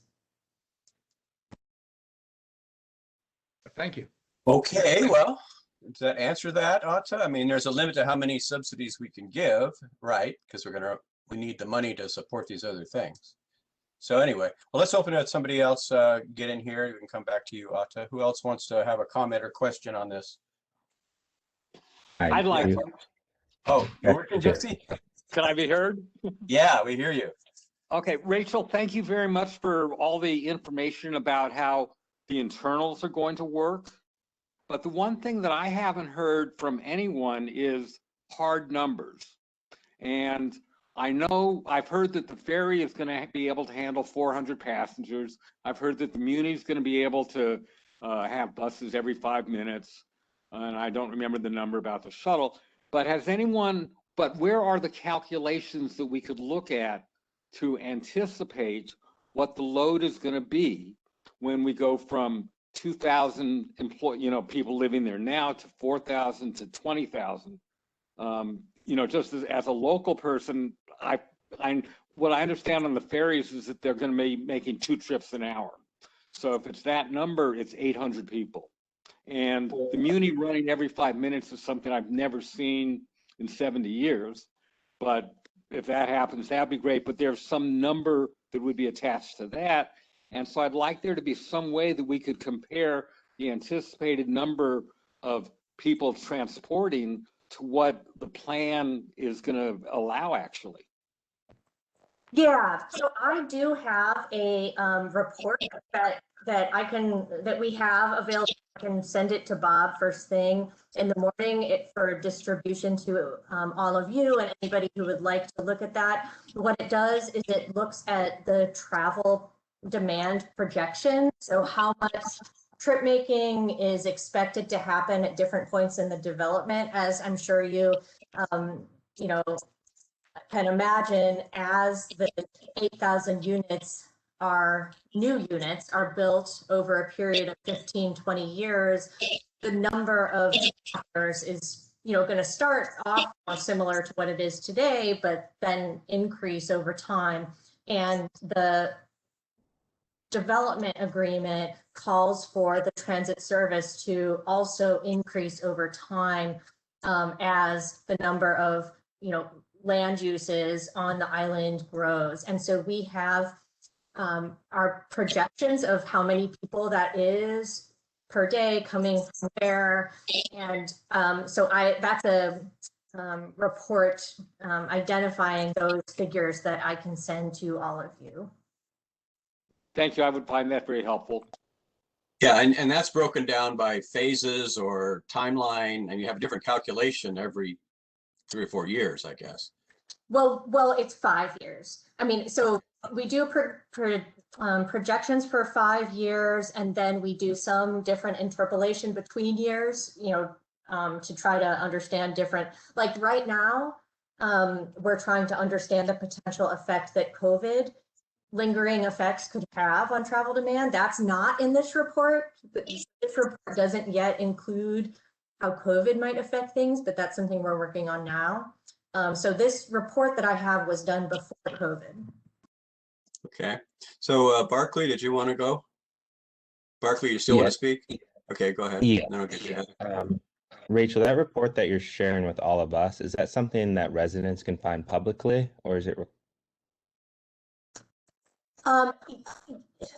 I: Thank you.
A: Okay, well, does that answer that, Atta? I mean, there's a limit to how many subsidies we can give, right? Because we need the money to support these other things. So anyway, well, let's open it up. Somebody else get in here. We can come back to you, Atta. Who else wants to have a comment or question on this?
D: I'd like to.
A: Oh, you're working, Jesse?
K: Can I be heard?
A: Yeah, we hear you.
K: Okay, Rachel, thank you very much for all the information about how the internals are going to work. But the one thing that I haven't heard from anyone is hard numbers. And I know I've heard that the ferry is going to be able to handle 400 passengers. I've heard that the Muni is going to be able to have buses every 5 minutes. And I don't remember the number about the shuttle. But where are the calculations that we could look at to anticipate what the load is going to be when we go from 2,000 people living there now to 4,000 to 20,000? Just as a local person, what I understand on the ferries is that they're going to be making 2 trips an hour. So if it's that number, it's 800 people. And the Muni running every 5 minutes is something I've never seen in 70 years. But if that happens, that'd be great. But there's some number that would be attached to that. And so I'd like there to be some way that we could compare the anticipated number of people transporting to what the plan is going to allow actually.
J: Yeah, so I do have a report that we have available. I can send it to Bob first thing in the morning for distribution to all of you and anybody who would like to look at that. What it does is it looks at the travel demand projection. So how much trip making is expected to happen at different points in the development, as I'm sure you can imagine, as the 8,000 units new units are built over a period of 15, 20 years, the number of travelers is going to start off more similar to what it is today, but then increase over time. And the development agreement calls for the transit service to also increase over time as the number of land uses on the island grows. And so we have our projections of how many people that is per day coming from there. And so that's a report identifying those figures that I can send to all of you.
K: Thank you. I would find that very helpful.
A: Yeah, and that's broken down by phases or timeline, and you have a different calculation every 3 or 4 years, I guess.
J: Well, it's 5 years. I mean, so we do projections for 5 years, and then we do some different interpolation between years, to try to understand different, like right now, we're trying to understand the potential effect that COVID lingering effects could have on travel demand. That's not in this report. This report doesn't yet include how COVID might affect things, but that's something we're working on now. So this report that I have was done before COVID.
A: Okay. So Barclay, did you want to go? Barclay, you still want to speak? Okay, go ahead.
E: Yeah.
A: Then I'll get you.
E: Rachel, that report that you're sharing with all of us, is that something that residents can find publicly, or is it?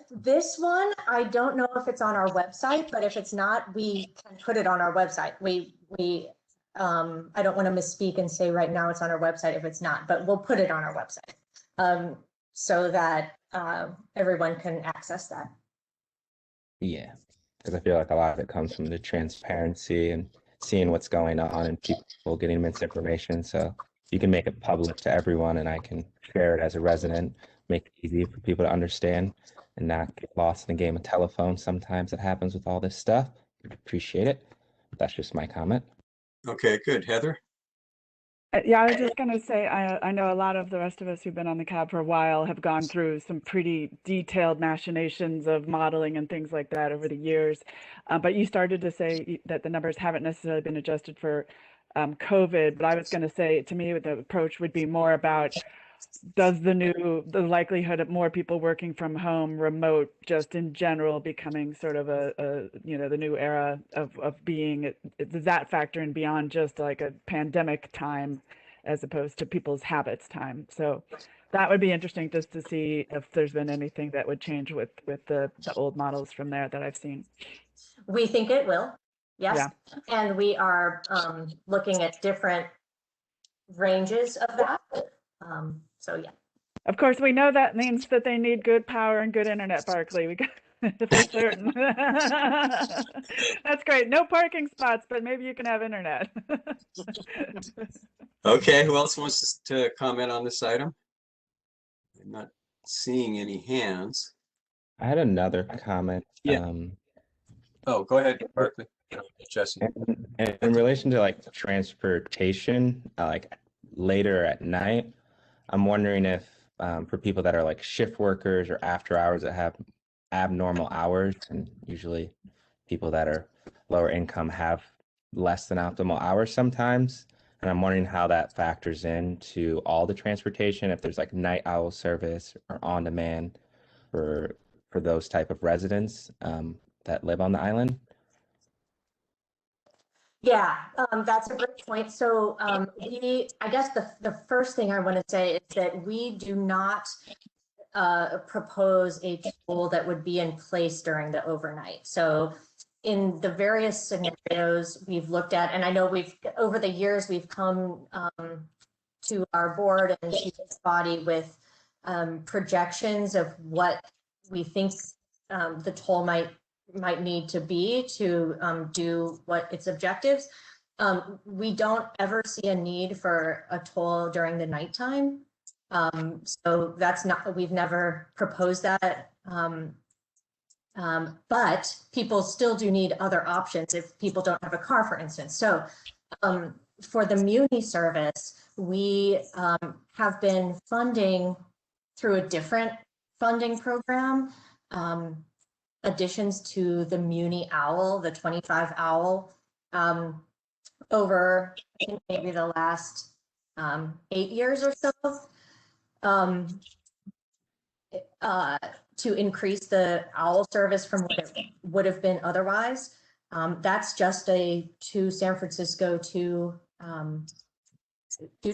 J: This one, I don't know if it's on our website, but if it's not, we can put it on our website. I don't want to misspeak and say right now it's on our website if it's not, but we'll put it on our website so that everyone can access that.
E: Yeah, because I feel like a lot of it comes from the transparency and seeing what's going on and people getting misinformation. So you can make it public to everyone, and I can share it as a resident, make it easy for people to understand and not get lost in a game of telephone. Sometimes it happens with all this stuff. Appreciate it. That's just my comment.
A: Okay, good. Heather?
C: Yeah, I was just going to say, I know a lot of the rest of us who've been on the cab for a while have gone through some pretty detailed machinations of modeling and things like that over the years. But you started to say that the numbers haven't necessarily been adjusted for COVID. But I was going to say, to me, the approach would be more about, does the likelihood of more people working from home, remote, just in general, becoming sort of the new era of being, does that factor in beyond just like a pandemic time as opposed to people's habits time? So that would be interesting just to see if there's been anything that would change with the old models from there that I've seen.
J: We think it will, yes.
C: Yeah.
J: And we are looking at different ranges of that. So yeah.
C: Of course, we know that means that they need good power and good internet, Barkley. We got for certain. That's great. No parking spots, but maybe you can have internet.
A: Okay, who else wants to comment on this item? I'm not seeing any hands.
E: I had another comment.
A: Yeah. Oh, go ahead, Barkley. Jesse.
E: In relation to like transportation, like later at night, I'm wondering if for people that are like shift workers or after hours that have abnormal hours, and usually people that are lower income have less than optimal hours sometimes. And I'm wondering how that factors into all the transportation, if there's like night owl service or on demand for those type of residents that live on the island.
J: Yeah, that's a great point. So I guess the first thing I want to say is that we do not propose a tool that would be in place during the overnight. So in the various scenarios we've looked at, and I know over the years, we've come to our board and to this body with projections of what we think the toll might need to be to do what its objectives. We don't ever see a need for a toll during the nighttime. So we've never proposed that. But people still do need other options if people don't have a car, for instance. So for the Muni service, we have been funding through a different funding program, additions to the Muni Owl, the 25 Owl, over I think maybe the last 8 years or so, to increase the owl service from what it would have been otherwise. That's just to San Francisco to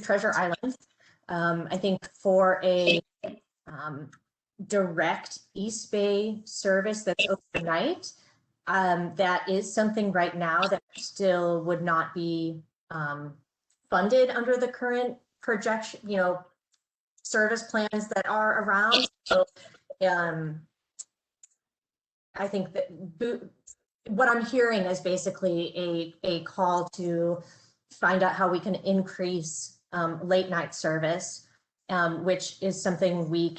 J: Treasure Island. I think for a direct East Bay service that's overnight, that is something right now that still would not be funded under the current projection, service plans that are around. So I think that what I'm hearing is basically a call to find out how we can increase late night service, which is something we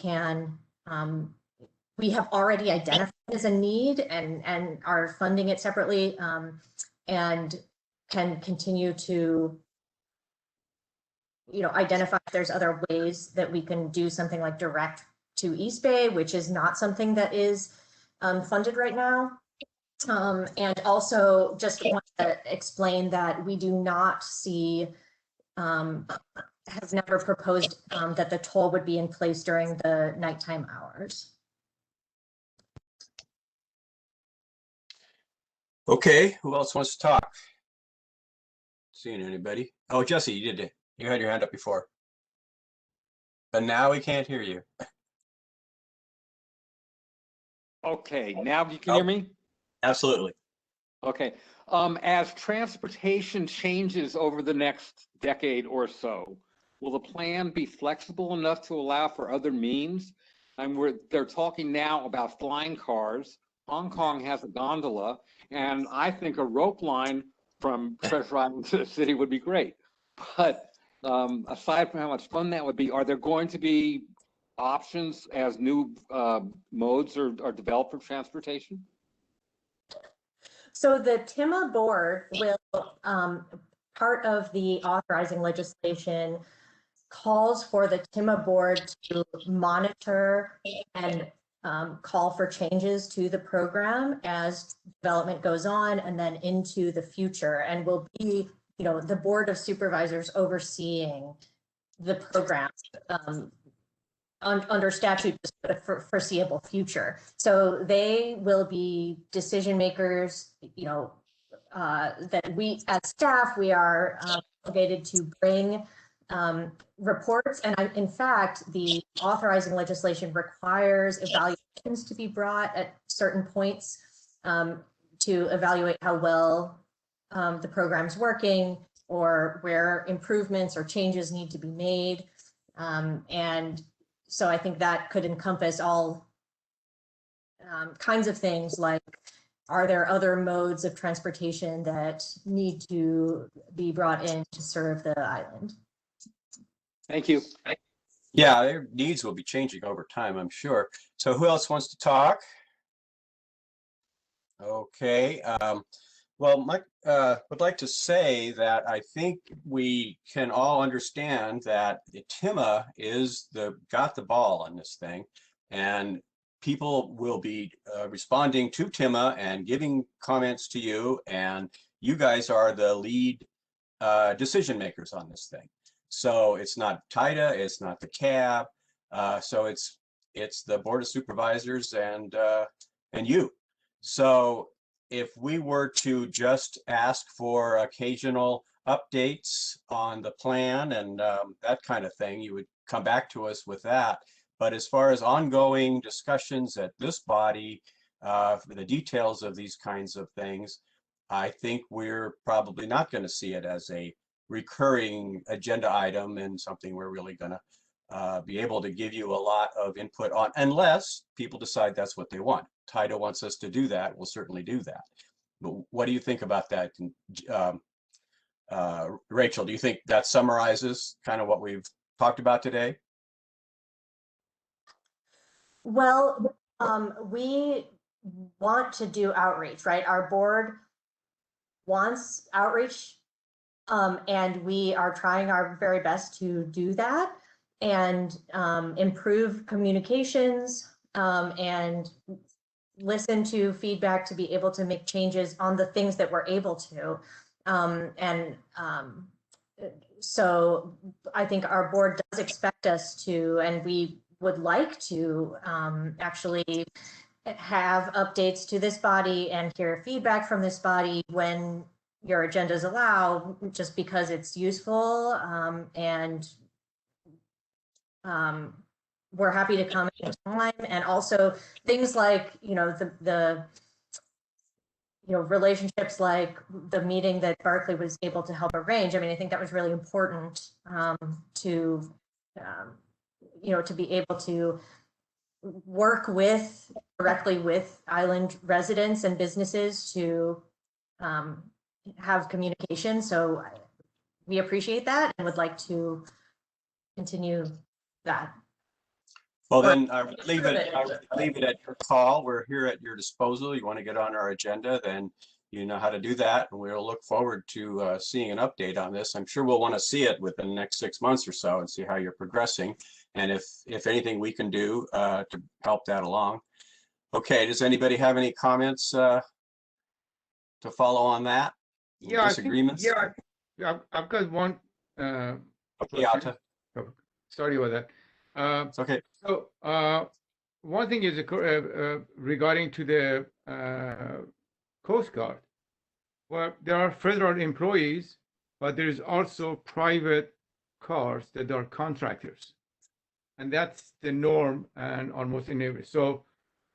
J: have already identified as a need and are funding it separately, and can continue to identify if there's other ways that we can do something like direct to East Bay, which is not something that is funded right now. And also just want to explain that we do not see, has never proposed that the toll would be in place during the nighttime hours.
A: Okay, who else wants to talk? Seeing anybody? Oh, Jesse, you had your hand up before. But now we can't hear you.
K: Okay, now you can hear me?
A: Absolutely.
K: Okay. As transportation changes over the next decade or so, will the plan be flexible enough to allow for other means? And they're talking now about flying cars. Hong Kong has a gondola, and I think a rope line from Treasure Island to the city would be great. But aside from how much fun that would be, are there going to be options as new modes are developed for transportation?
J: So the TIMA board will, part of the authorizing legislation calls for the TIMA board to monitor and call for changes to the program as development goes on and then into the future, and will be, the board of supervisors overseeing the program under statute for foreseeable future. So they will be decision makers, that we as staff, we are obligated to bring reports. And in fact, the authorizing legislation requires evaluations to be brought at certain points to evaluate how well the program's working or where improvements or changes need to be made. And so I think that could encompass all kinds of things like, are there other modes of transportation that need to be brought in to serve the island?
K: Thank you.
A: Yeah, their needs will be changing over time, I'm sure. So who else wants to talk? Okay. Well, Mike would like to say that I think we can all understand that TIMA got the ball on this thing, and people will be responding to TIMA and giving comments to you, and you guys are the lead decision makers on this thing. So it's not TIDA, it's not the CAB, so it's the Board of Supervisors and you. So if we were to just ask for occasional updates on the plan and that kind of thing, you would come back to us with that. But as far as ongoing discussions at this body, for the details of these kinds of things, I think we're probably not going to see it as a recurring agenda item and something we're really going to be able to give you a lot of input on, unless people decide that's what they want. TIDA wants us to do that, we'll certainly do that. But what do you think about that? Rachel, do you think that summarizes kind of what we've talked about today?
J: Well, we want to do outreach, right? Our board wants outreach, and we are trying our very best to do that and improve communications and listen to feedback to be able to make changes on the things that we're able to. So I think our board does expect us to, and we would like to actually have updates to this body and hear feedback from this body when your agendas allow, just because it's useful, and we're happy to come anytime. And also things like, the relationships like the meeting that Barclay was able to help arrange. I mean, I think that was really important to be able to work directly with island residents and businesses to have communication. So we appreciate that and would like to continue that.
A: Well, then I would leave it at your call. We're here at your disposal. You want to get on our agenda, then you know how to do that. And we'll look forward to seeing an update on this. I'm sure we'll want to see it within the next 6 months or so and see how you're progressing. And if anything we can do to help that along. Okay, does anybody have any comments to follow on that?
I: Yeah,
A: Disagreements?
I: I've got one.
A: Okay, Alta.
I: Sorry about that.
A: It's okay.
I: So one thing is regarding to the Coast Guard. Well, there are federal employees, but there is also private cars that are contractors, and that's the norm and almost in every. So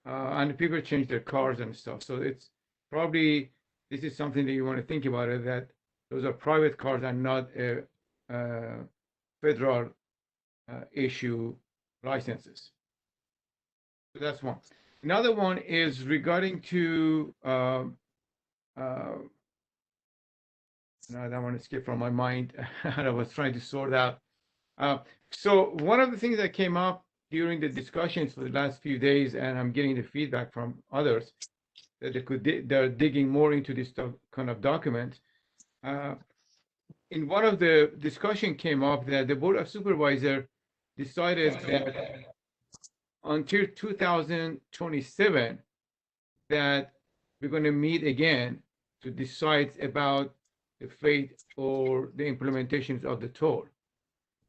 I: and people change their cars and stuff. So it's probably, this is something that you want to think about it, that those are private cars and not a federal issue licenses. So that's one. Another one is regarding to no, that one escaped from my mind and I was trying to sort out. So one of the things that came up during the discussions for the last few days, and I'm getting the feedback from others that they're digging more into this kind of document. In one of the discussion came up that the Board of Supervisors decided that until 2027 that we're going to meet again to decide about the fate or the implementations of the toll.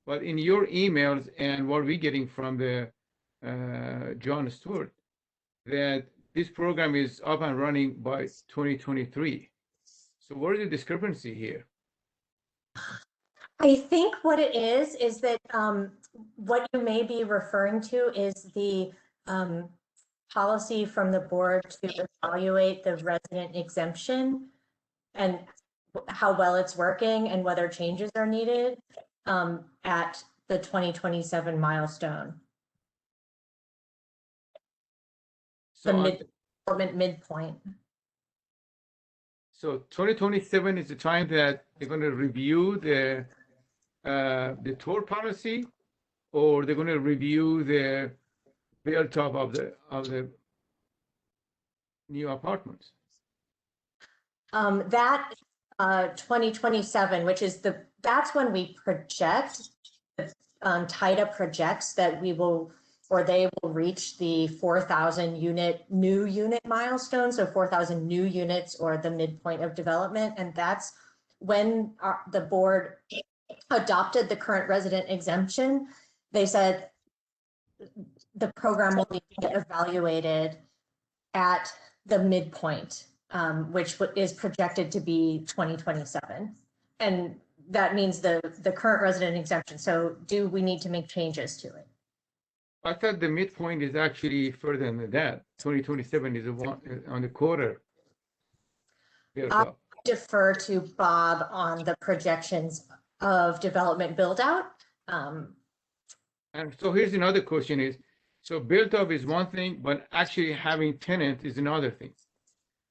I: But in your emails and what we're getting from the John Stewart, that this program is up and running by 2023. So what is the discrepancy here?
J: I think what it is that what you may be referring to is the policy from the board to evaluate the resident exemption and how well it's working and whether changes are needed at the 2027 milestone.
I: So
J: The development midpoint.
I: So 2027 is the time that they're going to review the tour policy, or they're going to review the build up of the new apartments.
J: That 2027, which is that's when we project, TIDA projects that we will, or they will reach the 4,000 new unit milestone. So 4,000 new units, or the midpoint of development. And that's when the board adopted the current resident exemption. They said the program will be evaluated at the midpoint, which is projected to be 2027. And that means the current resident exemption. So do we need to make changes to it?
I: I thought the midpoint is actually further than that. 2027 is on the quarter.
J: I defer to Bob on the projections of development build out.
I: And so here's another question is, so built up is one thing, but actually having tenants is another thing.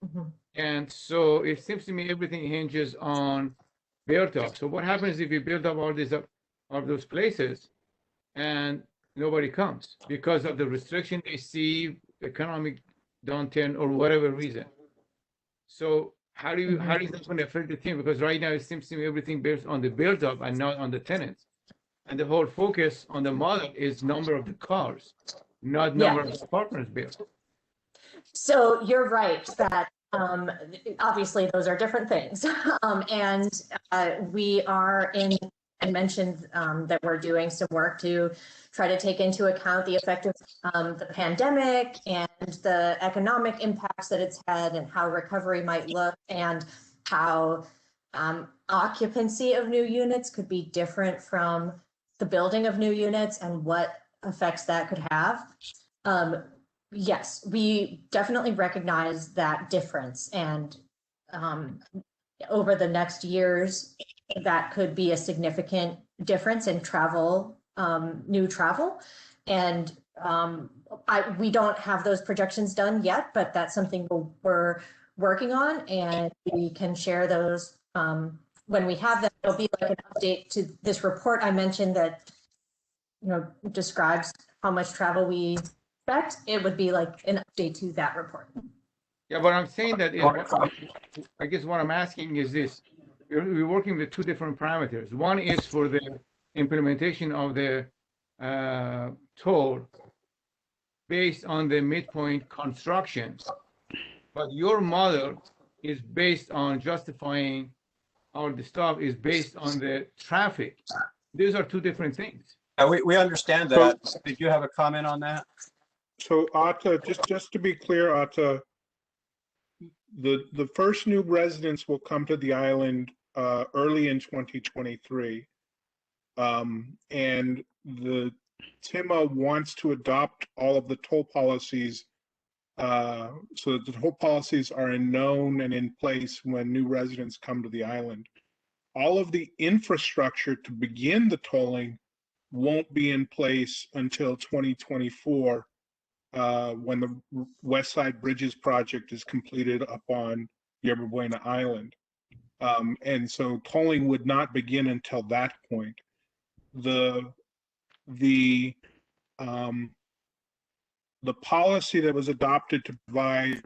J: Mm-hmm.
I: And so it seems to me everything hinges on built up. So what happens if you build up all those places and nobody comes because of the restriction they see, economic downturn, or whatever reason? So how is that going to affect the team? Because right now it seems to me everything based on the build up and not on the tenants. And the whole focus on the model is number of the cars, not number of apartments built.
J: So you're right that obviously those are different things. And we are I mentioned that we're doing some work to try to take into account the effect of the pandemic and the economic impacts that it's had, and how recovery might look, and how occupancy of new units could be different from the building of new units, and what effects that could have. Yes, we definitely recognize that difference, and over the next years, that could be a significant difference in travel, new travel. And we don't have those projections done yet, but that's something we're working on, and we can share those when we have them. It'll be like an update to this report I mentioned that, describes how much travel we expect. It would be like an update to that report.
I: Yeah, but I'm saying that I guess what I'm asking is this: we're working with two different parameters. One is for the implementation of the toll based on the midpoint construction, but your model is based on justifying all the stuff is based on the traffic. These are two different things.
A: We understand that. Did you have a comment on that?
G: So Atta, just to be clear, Atta, the first new residents will come to the island early in 2023. And the TIMA wants to adopt all of the toll policies so that the toll policies are known and in place when new residents come to the island. All of the infrastructure to begin the tolling won't be in place until 2024, when the West Side Bridges project is completed up on Yerba Buena Island. And so tolling would not begin until that point. The policy that was adopted to provide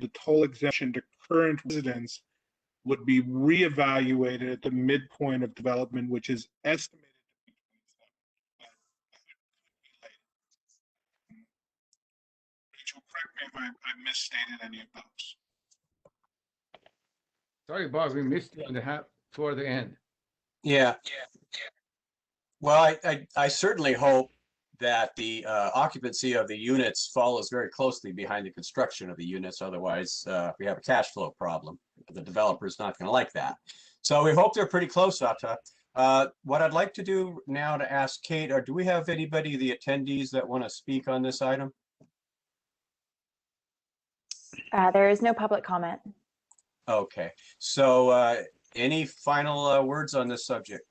G: the toll exemption to current residents would be reevaluated at the midpoint of development, which is estimated to be 27. Rachel, correct me if I misstated any of those.
I: Sorry, Bob, we missed you on the toward the end.
A: Yeah. Well, I certainly hope that the occupancy of the units follows very closely behind the construction of the units. Otherwise, we have a cash flow problem. The developer's not going to like that. So we hope they're pretty close, Atta. What I'd like to do now to ask Kate, do we have anybody, the attendees, that want to speak on this item?
F: There is no public comment.
A: Okay, so any final words on this subject?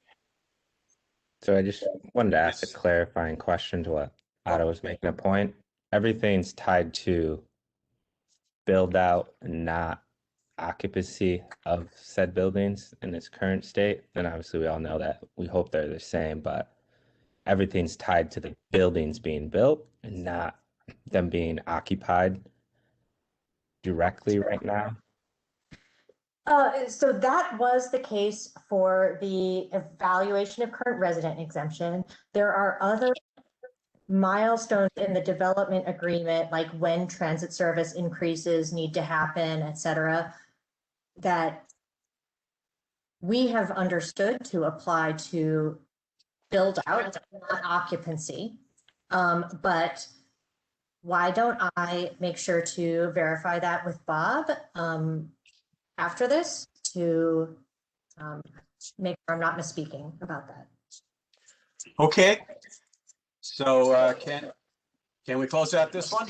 E: So I just wanted to ask a
A: Yes.
E: clarifying question to what Otto was making a point. Everything's tied to build out, not occupancy of said buildings in its current state. And obviously we all know that we hope they're the same, but everything's tied to the buildings being built and not them being occupied directly right now.
J: So that was the case for the evaluation of current resident exemption. There are other milestones in the development agreement, like when transit service increases need to happen, et cetera, that we have understood to apply to build out, not occupancy. But why don't I make sure to verify that with Bob after this to make sure I'm not misspeaking about that.
A: Okay. So can we close out this one?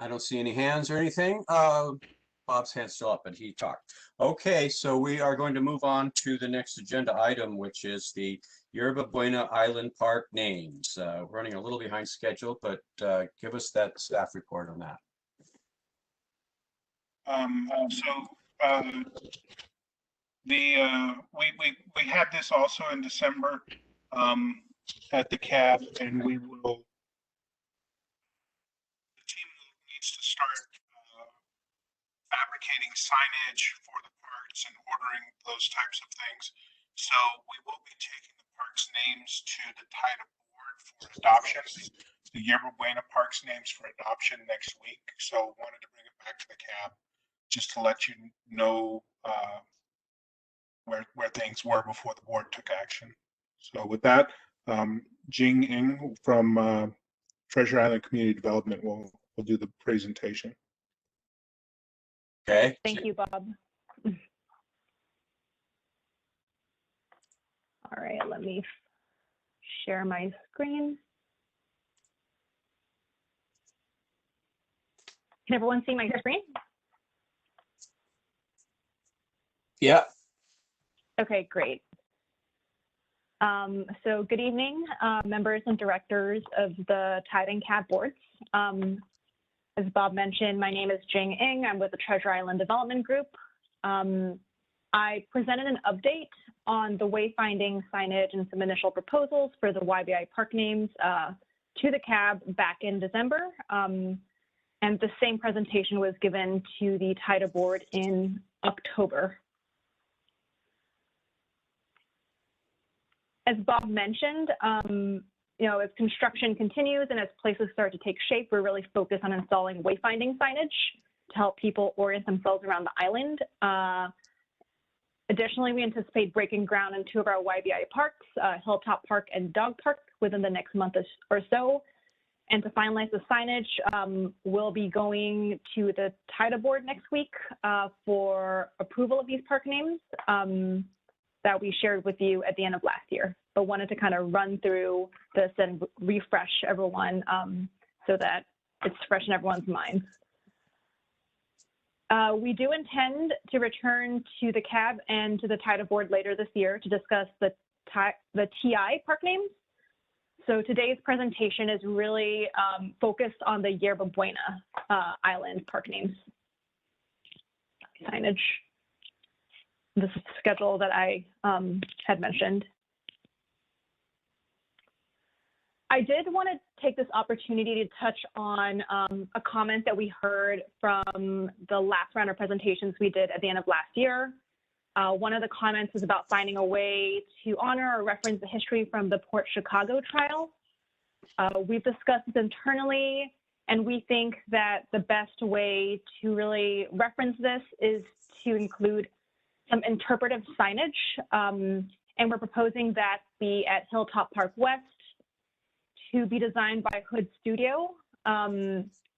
A: I don't see any hands or anything. Bob's hand's still up, but he talked. Okay, so we are going to move on to the next agenda item, which is the Yerba Buena Island Park names. Running a little behind schedule, but give us that staff report on that.
G: We had this also in December at the CAB, and the team needs to start fabricating signage for the parks and ordering those types of things. So we will be taking the parks names to the TIDA board for adoption. The Yerba Buena Parks names for adoption next week. So wanted to bring it back to the CAB just to let you know where things were before the board took action. So with that, Jing Ing from Treasure Island Community Development will do the presentation.
A: Okay.
L: Thank you, Bob. All right, let me share my screen. Can everyone see my screen?
A: Yeah.
L: Okay, great. So good evening, members and directors of the TIDA and CAB boards. As Bob mentioned, my name is Jing Ing. I'm with the Treasure Island Development Group. I presented an update on the wayfinding signage and some initial proposals for the Ybi Park names to the CAB back in December. And the same presentation was given to the TIDA board in October. As Bob mentioned, as construction continues and as places start to take shape, we're really focused on installing wayfinding signage to help people orient themselves around the island. Additionally, we anticipate breaking ground in 2 of our Ybi parks, Hilltop Park and Dog Park, within the next month or so. And to finalize the signage, we'll be going to the TIDA board next week for approval of these park names that we shared with you at the end of last year, but wanted to kind of run through this and refresh everyone so that it's fresh in everyone's minds. We do intend to return to the CAB and to the TIDA board later this year to discuss the TI park names. So today's presentation is really focused on the Yerba Buena Island park names. Signage. This is the schedule that I had mentioned. I did want to take this opportunity to touch on a comment that we heard from the last round of presentations we did at the end of last year. One of the comments was about finding a way to honor or reference the history from the Port Chicago trial. We've discussed this internally, and we think that the best way to really reference this is to include some interpretive signage, and we're proposing that be at Hilltop Park West to be designed by Hood Studio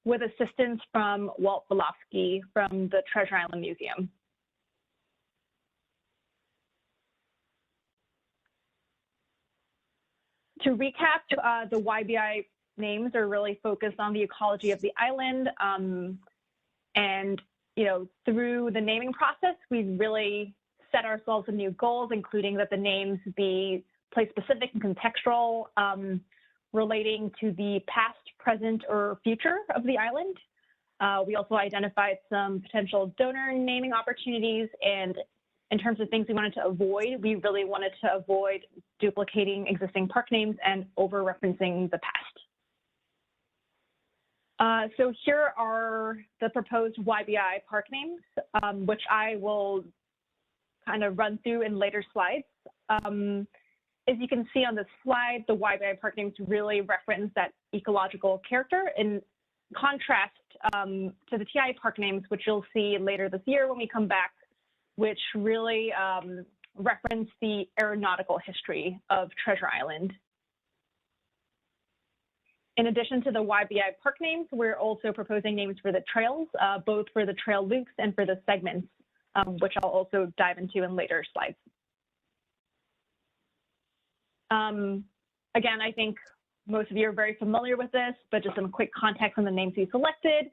L: with assistance from Walt Belofsky from the Treasure Island Museum. To recap, the YBI names are really focused on the ecology of the island and through the naming process, we really set ourselves some new goals, including that the names be place-specific and contextual, relating to the past, present, or future of the island. We also identified some potential donor naming opportunities, and in terms of things we wanted to avoid, we really wanted to avoid duplicating existing park names and over-referencing the past. So here are the proposed YBI park names, which I will kind of run through in later slides. As you can see on this slide, the YBI park names really reference that ecological character in contrast to the TI park names, which you'll see later this year when we come back, which really reference the aeronautical history of Treasure Island. In addition to the YBI park names, we're also proposing names for the trails, both for the trail loops and for the segments, which I'll also dive into in later slides. Again, I think most of you are very familiar with this, but just some quick context on the names we selected.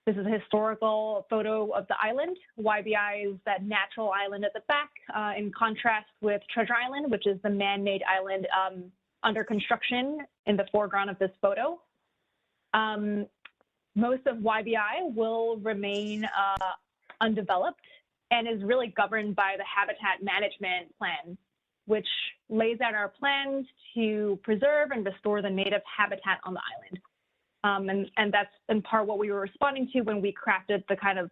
L: This is a historical photo of the island. YBI is that natural island at the back, in contrast with Treasure Island, which is the man-made island under construction in the foreground of this photo. Most of YBI will remain undeveloped and is really governed by the habitat management plan, which lays out our plans to preserve and restore the native habitat on the island. And that's in part what we were responding to when we crafted the kind of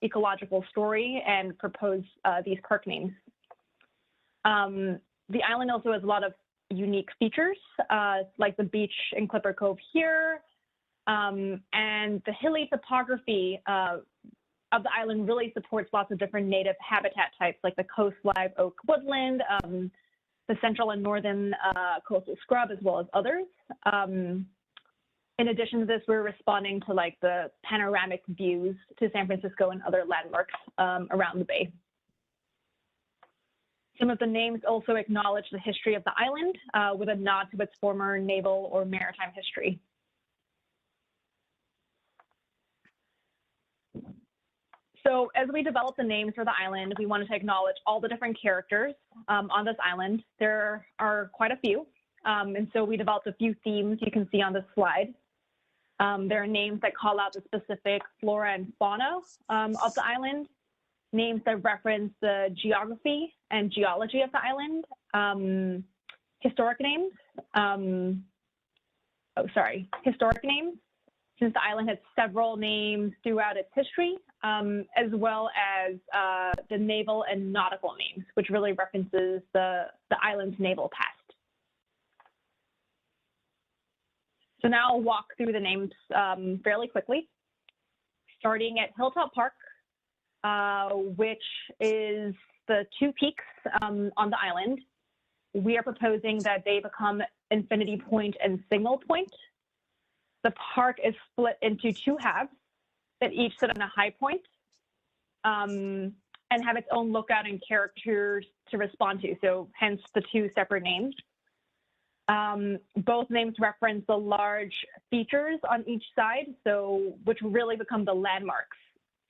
L: ecological story and proposed these park names. The island also has a lot of unique features, like the beach in Clipper Cove here, and the hilly topography of the island really supports lots of different native habitat types, like the coast live oak woodland, the central and northern coastal scrub, as well as others. In addition to this, we're responding to like the panoramic views to San Francisco and other landmarks around the bay. Some of the names also acknowledge the history of the island with a nod to its former naval or maritime history. So as we develop the names for the island, we wanted to acknowledge all the different characters on this island. There are quite a few. And so we developed a few themes you can see on this slide. There are names that call out the specific flora and fauna of the island, names that reference the geography and geology of the island, historic names, historic names, since the island has several names throughout its history, as well as the naval and nautical names, which really references the island's naval past. So now I'll walk through the names fairly quickly, starting at Hilltop Park, which is the two peaks on the island. We are proposing that they become Infinity Point and Signal Point. The park is split into two halves that each sit on a high point and have its own lookout and characters to respond to, so hence the two separate names. Both names reference the large features on each side, so which really become the landmarks.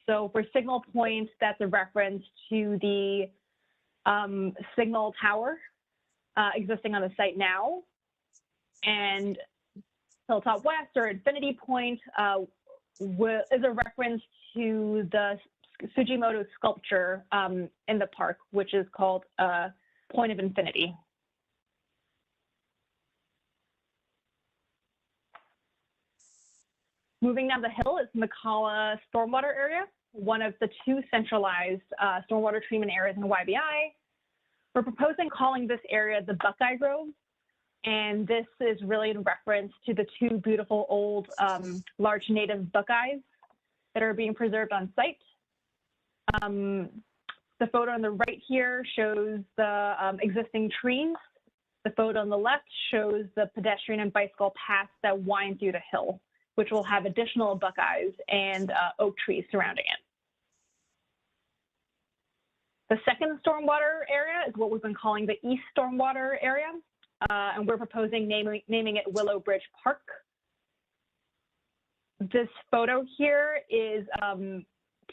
L: So for Signal Point, that's a reference to the signal tower existing on the site now. And Hilltop West, or Infinity Point, is a reference to the Sugimoto sculpture in the park, which is called Point of Infinity. Moving down the hill is Macala Stormwater Area, one of the two centralized stormwater treatment areas in YBI. We're proposing calling this area the Buckeye Grove, and this is really in reference to the two beautiful old large native buckeyes that are being preserved on site. The photo on the right here shows the existing trees. The photo on the left shows the pedestrian and bicycle paths that wind through the hill, which will have additional buckeyes and oak trees surrounding it. The second stormwater area is what we've been calling the East Stormwater Area, and we're proposing naming it Willow Bridge Park. This photo here is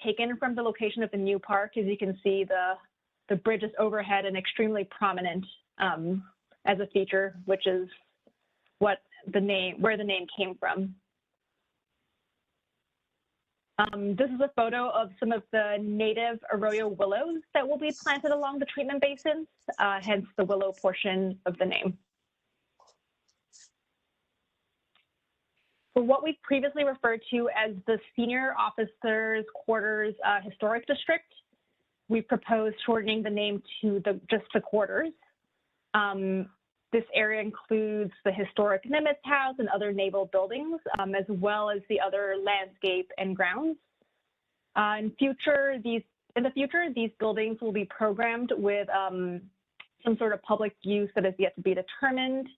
L: taken from the location of the new park. As you can see, the bridge is overhead and extremely prominent as a feature, which is where the name came from. This is a photo of some of the native arroyo willows that will be planted along the treatment basins, hence the willow portion of the name. For what we've previously referred to as the Senior Officers Quarters Historic District, we've proposed shortening the name to just the quarters. This area includes the historic Nimitz House and other naval buildings, as well as the other landscape and grounds. In the future, these buildings will be programmed with some sort of public use that is yet to be determined.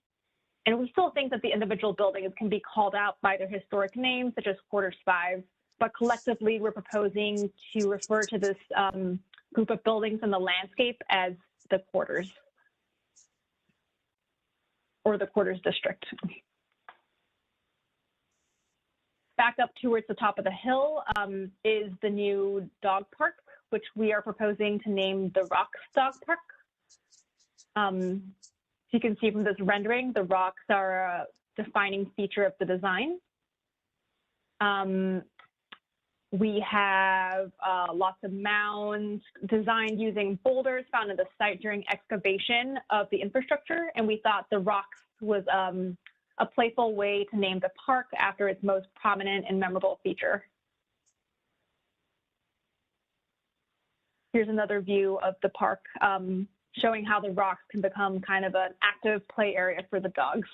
L: And we still think that the individual buildings can be called out by their historic names, such as Quarters 5, but collectively we're proposing to refer to this group of buildings in the landscape as the quarters, or the quarters district. Back up towards the top of the hill is the new dog park, which we are proposing to name the Rocks Dog Park. As you can see from this rendering, the rocks are a defining feature of the design. We have lots of mounds designed using boulders found at the site during excavation of the infrastructure, and we thought the rocks was a playful way to name the park after its most prominent and memorable feature. Here's another view of the park showing how the rocks can become kind of an active play area for the dogs.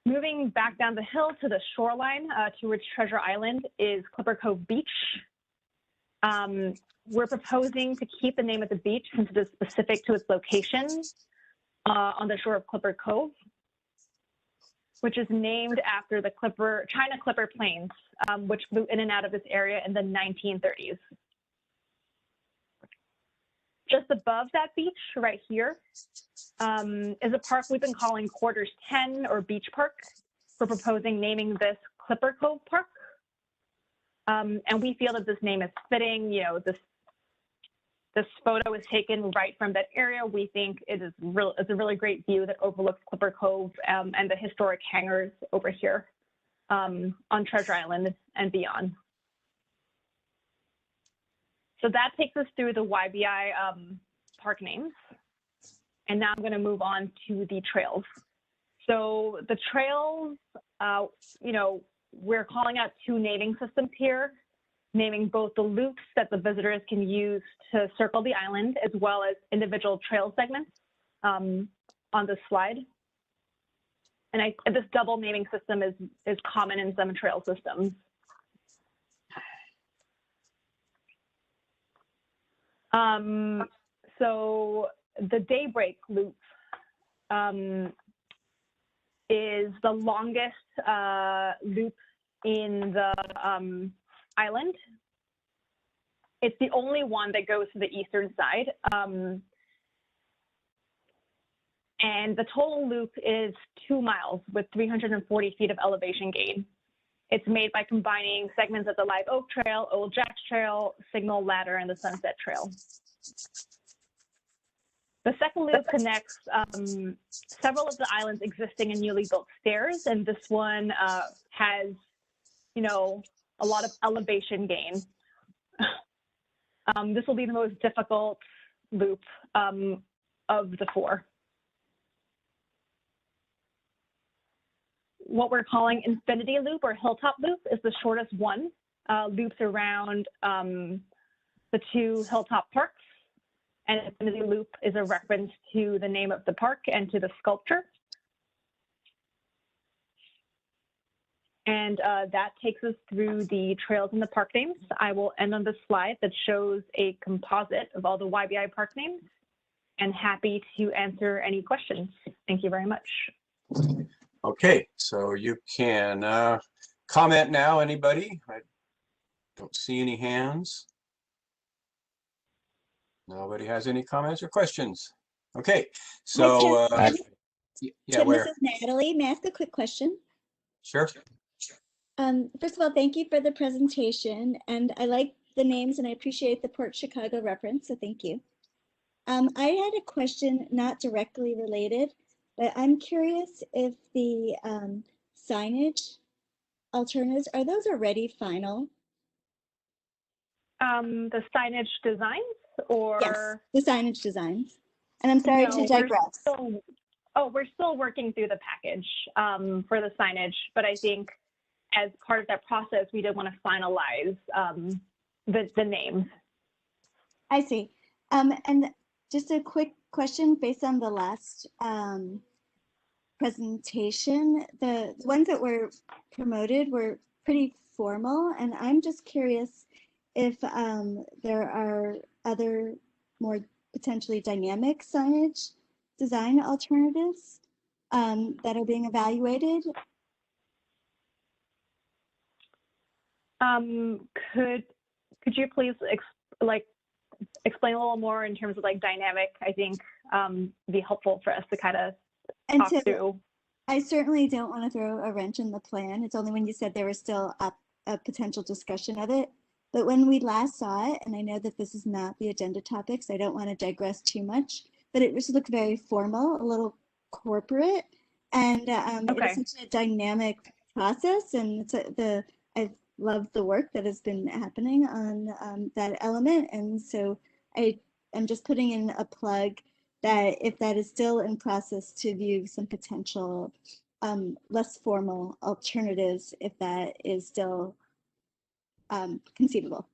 L: Moving back down the hill to the shoreline towards Treasure Island is Clipper Cove Beach. We're proposing to keep the name of the beach since it is specific to its location on the shore of Clipper Cove, which is named after the China Clipper planes, which flew in and out of this area in the 1930s. Just above that beach right here is a park we've been calling Quarters 10 or Beach Park. We're proposing naming this Clipper Cove Park. And we feel that this name is fitting. You know, this photo is taken right from that area. We think it's a really great view that overlooks Clipper Cove and the historic hangars over here on Treasure Island and beyond. So that takes us through the YBI park names. And now I'm going to move on to the trails. So the trails, you know, we're calling out two naming systems here, naming both the loops that the visitors can use to circle the island, as well as individual trail segments on this slide. And this double naming system is common in some trail systems. So the Daybreak Loop is the longest loop in the island. It's the only one that goes to the eastern side. And the total loop is 2 miles with 340 feet of elevation gain. It's made by combining segments of the Live Oak Trail, Old Jack's Trail, Signal Ladder, and the Sunset Trail. The second loop connects several of the island's existing and newly built stairs, and this one has, you know, a lot of elevation gain. This will be the most difficult loop of the four. What we're calling Infinity Loop or Hilltop Loop is the shortest one, loops around the two hilltop parks. And Infinity Loop is a reference to the name of the park and to the sculpture. And that takes us through the trails and the park names. I will end on this slide that shows a composite of all the YBI park names, and happy to answer any questions. Thank you very much.
A: Okay, so you can comment now, anybody? I don't see any hands. Nobody has any comments or questions. Okay, so
B: Tim,
A: yeah, where?
B: this is Natalie. May I ask a quick question?
A: Sure.
B: First of all, thank you for the presentation, and I like the names and I appreciate the Port Chicago reference, so thank you. I had a question not directly related, but I'm curious if the signage alternatives, are those already final?
L: The signage designs or?
B: Yes, the signage designs. And I'm sorry to digress.
L: We're still working through the package for the signage, but I think as part of that process, we did want to finalize the names.
B: I see. And just a quick question based on the last presentation. The ones that were promoted were pretty formal, and I'm just curious if there are other more potentially dynamic signage design alternatives that are being evaluated.
L: Could you please explain a little more in terms of like dynamic? I think be helpful for us to kind of talk through.
B: I certainly don't want to throw a wrench in the plan. It's only when you said there was still a potential discussion of it. But when we last saw it, and I know that this is not the agenda topic, so I don't want to digress too much, but it just looked very formal, a little corporate, and it is such a dynamic process, and it's I love the work that has been happening on that element, and so I'm just putting in a plug that if that is still in process, to view some potential less formal alternatives, if that is still conceivable.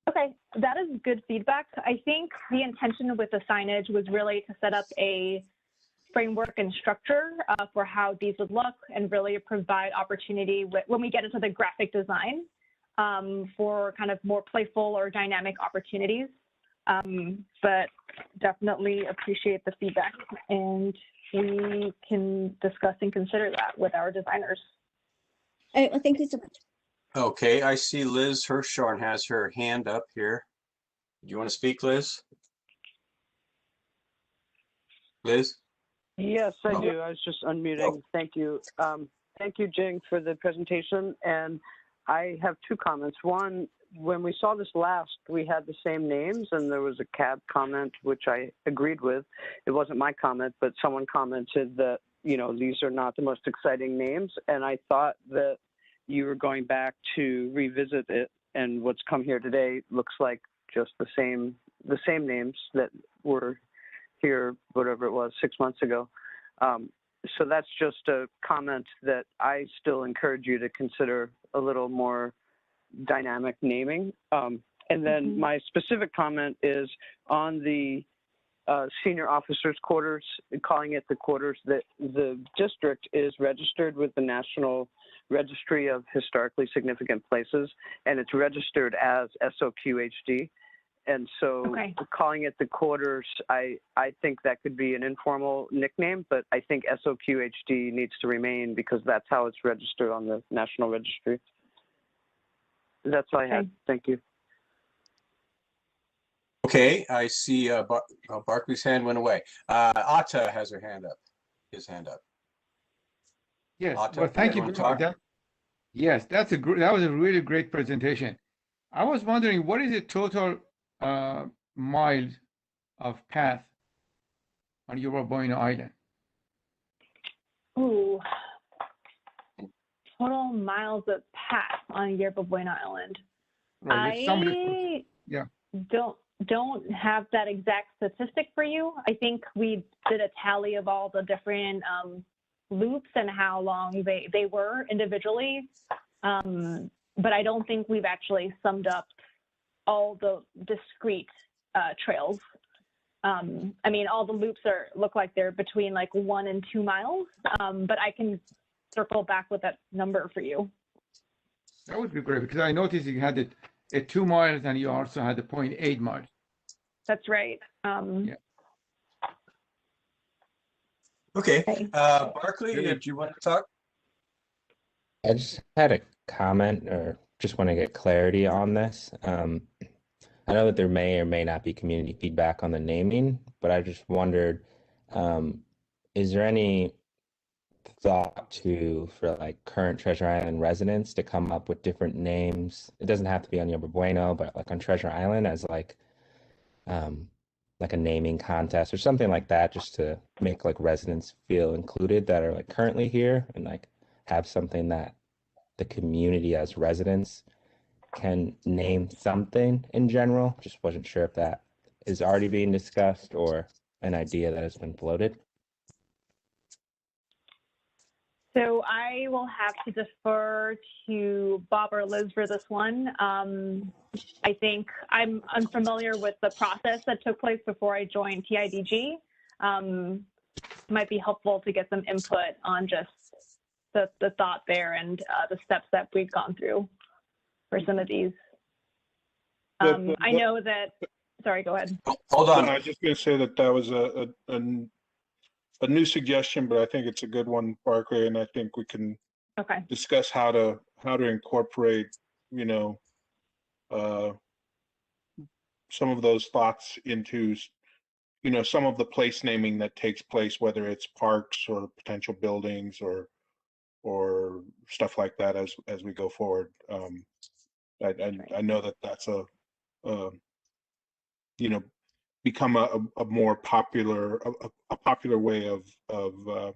L: Okay, that is good feedback. I think the intention with the signage was really to set up a framework and structure for how these would look and really provide opportunity when we get into the graphic design for kind of more playful or dynamic opportunities. But definitely appreciate the feedback, and we can discuss and consider that with our designers.
B: All right, well, thank you so much.
A: Okay, I see Liz Hirschhorn has her hand up here. Do you want to speak, Liz? Liz?
M: Yes, I do. I was just unmuting. Thank you. Thank you, Jing, for the presentation. And I have two comments. One, when we saw this last, we had the same names, and there was a CAB comment, which I agreed with. It wasn't my comment, but someone commented that, you know, these are not the most exciting names. And I thought that you were going back to revisit it, and what's come here today looks like just the same names that were here, whatever it was, 6 months ago. So that's just a comment that I still encourage you to consider a little more dynamic naming. And then my specific comment is on the senior officers' quarters, calling it the quarters, that the district is registered with the National Registry of Historically Significant Places, and it's registered as SOQHD. And so calling it the quarters, I think that could be an informal nickname, but I think SOQHD needs to remain because that's how it's registered on the National Registry. That's all I had. Thank you.
A: Okay, I see Barkley's hand went away. Atta has her hand up, his hand up.
I: Yes,
A: Atta,
I: well, thank you. Yes, that was a really great presentation. I was wondering, what is the total miles of path on Yerba Buena Island?
L: Ooh, total miles of path on Yerba Buena Island.
I: Right,
L: I don't have that exact statistic for you. I think we did a tally of all the different loops and how long they were individually, but I don't think we've actually summed up all the discrete trails. I mean, all the loops look like they're between like 1 and 2 miles, but I can circle back with that number for you.
I: That would be great, because I noticed you had it at 2 miles and you also had the 0.8 miles.
L: That's right.
A: Yeah. Okay, Barkley, do you want to talk?
E: I just had a comment, or just want to get clarity on this. I know that there may or may not be community feedback on the naming, but I just wondered, is there any thought for like current Treasure Island residents to come up with different names. It doesn't have to be on Yerba Buena, but like on Treasure Island as like a naming contest or something like that, just to make like residents feel included that are like currently here, and like have something that the community as residents can name something in general. Just wasn't sure if that is already being discussed or an idea that has been floated.
L: So I will have to defer to Bob or Liz for this one. I think I'm unfamiliar with the process that took place before I joined TIDG. Might be helpful to get some input on just the thought there and the steps that we've gone through for some of these. I know that, sorry, go ahead.
A: Hold on.
G: I was just going to say that was a new suggestion, but I think it's a good one, Barclay, and I think we can discuss how to incorporate, some of those thoughts into, some of the place naming that takes place, whether it's parks or potential buildings or stuff like that as we go forward. I know that's become a more popular way of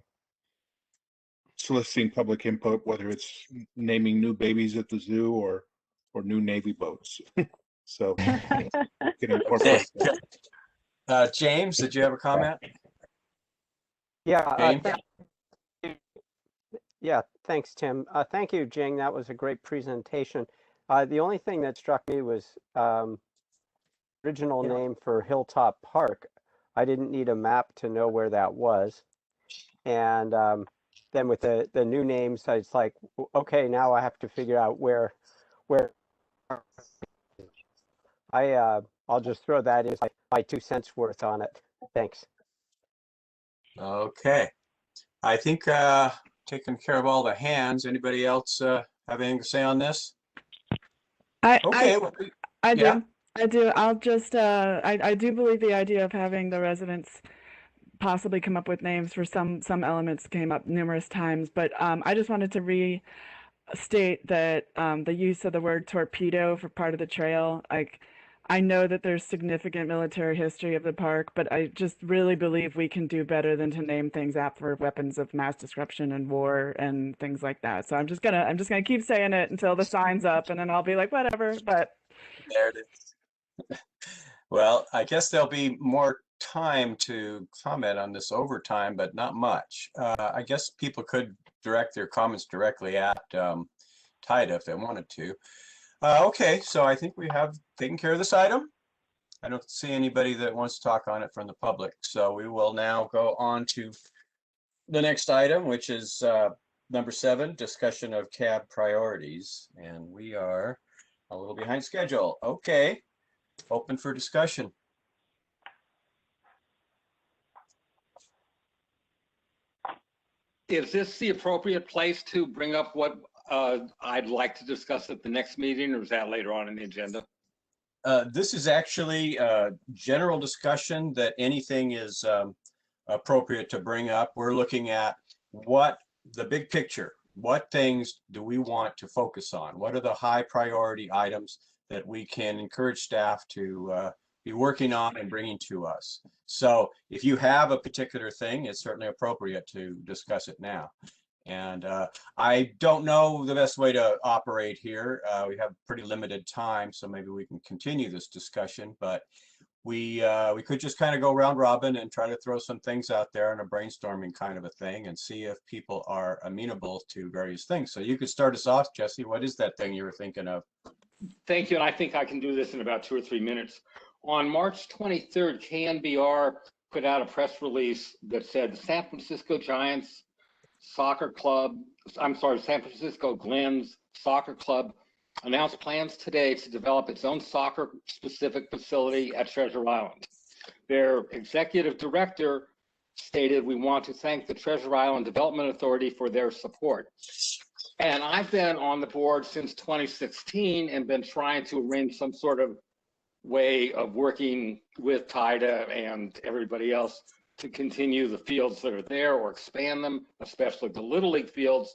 G: soliciting public input, whether it's naming new babies at the zoo or new Navy boats. So you can incorporate that.
A: James, did you have a comment?
D: Yeah. Yeah, thanks, Tim. Thank you, Jing. That was a great presentation. The only thing that struck me was original name for Hilltop Park. I didn't need a map to know where that was. And then with the new names, it's like, okay, now I have to figure out where I'll just throw that in my 2 cents worth on it. Thanks.
A: Okay. I think taking care of all the hands. Anybody else have anything to say on this?
C: I do. I'll just, I do believe the idea of having the residents possibly come up with names for some elements came up numerous times, but I just wanted to restate that the use of the word torpedo for part of the trail, like, I know that there's significant military history of the park, but I just really believe we can do better than to name things after weapons of mass destruction and war and things like that. So I'm just gonna keep saying it until the sign's up, and then I'll be like, whatever. But
A: there it is. Well, I guess there'll be more time to comment on this overtime, but not much. I guess people could direct their comments directly at TIDA if they wanted to. Okay, so I think we have taken care of this item. I don't see anybody that wants to talk on it from the public. So we will now go on to the next item, which is number 7, discussion of cab priorities. And we are a little behind schedule. Okay, open for discussion.
K: Is this the appropriate place to bring up what I'd like to discuss at the next meeting, or is that later on in the agenda?
A: This is actually a general discussion that anything is appropriate to bring up. We're looking at what the big picture, what things do we want to focus on? What are the high priority items that we can encourage staff to be working on and bringing to us? So if you have a particular thing, it's certainly appropriate to discuss it now. And I don't know the best way to operate here. We have pretty limited time, so maybe we can continue this discussion, but we could just kind of go round robin and try to throw some things out there in a brainstorming kind of a thing and see if people are amenable to various things. So you could start us off, Jesse. What is that thing you were thinking of?
K: Thank you, and I think I can do this in about 2 or 3 minutes. On March 23rd, KNBR put out a press release that said San Francisco Giants Soccer Club, San Francisco Glens Soccer Club announced plans today to develop its own soccer-specific facility at Treasure Island. Their executive director stated, "We want to thank the Treasure Island Development Authority for their support." And I've been on the board since 2016 and been trying to arrange some sort of way of working with TIDA and everybody else to continue the fields that are there or expand them, especially the Little League fields,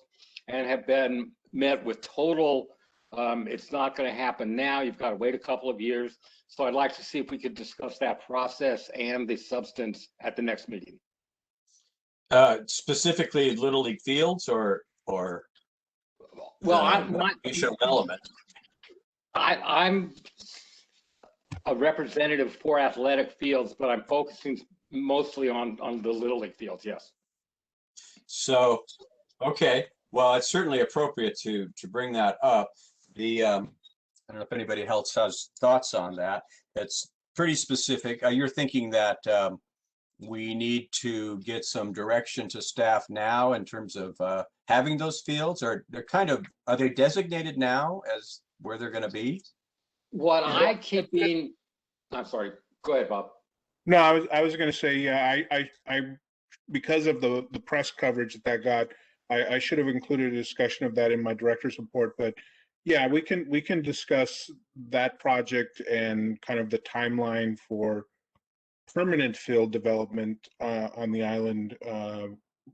K: and have been met with total, it's not going to happen now. You've got to wait a couple of years. So I'd like to see if we could discuss that process and the substance at the next meeting.
A: Specifically Little League fields or
K: well, I'm a representative for athletic fields, but I'm focusing mostly on the Little League fields. Yes.
A: So, okay. Well, it's certainly appropriate to bring that up. The I don't know if anybody else has thoughts on that. It's pretty specific. You're thinking that we need to get some direction to staff now in terms of having those fields, or they're kind of, are they designated now as where they're going to be?
K: What I keep being, I'm sorry, go ahead, Bob.
G: No, I was going to say, yeah, I because of the press coverage that got, I should have included a discussion of that in my director's report, but yeah, we can discuss that project and kind of the timeline for permanent field development on the island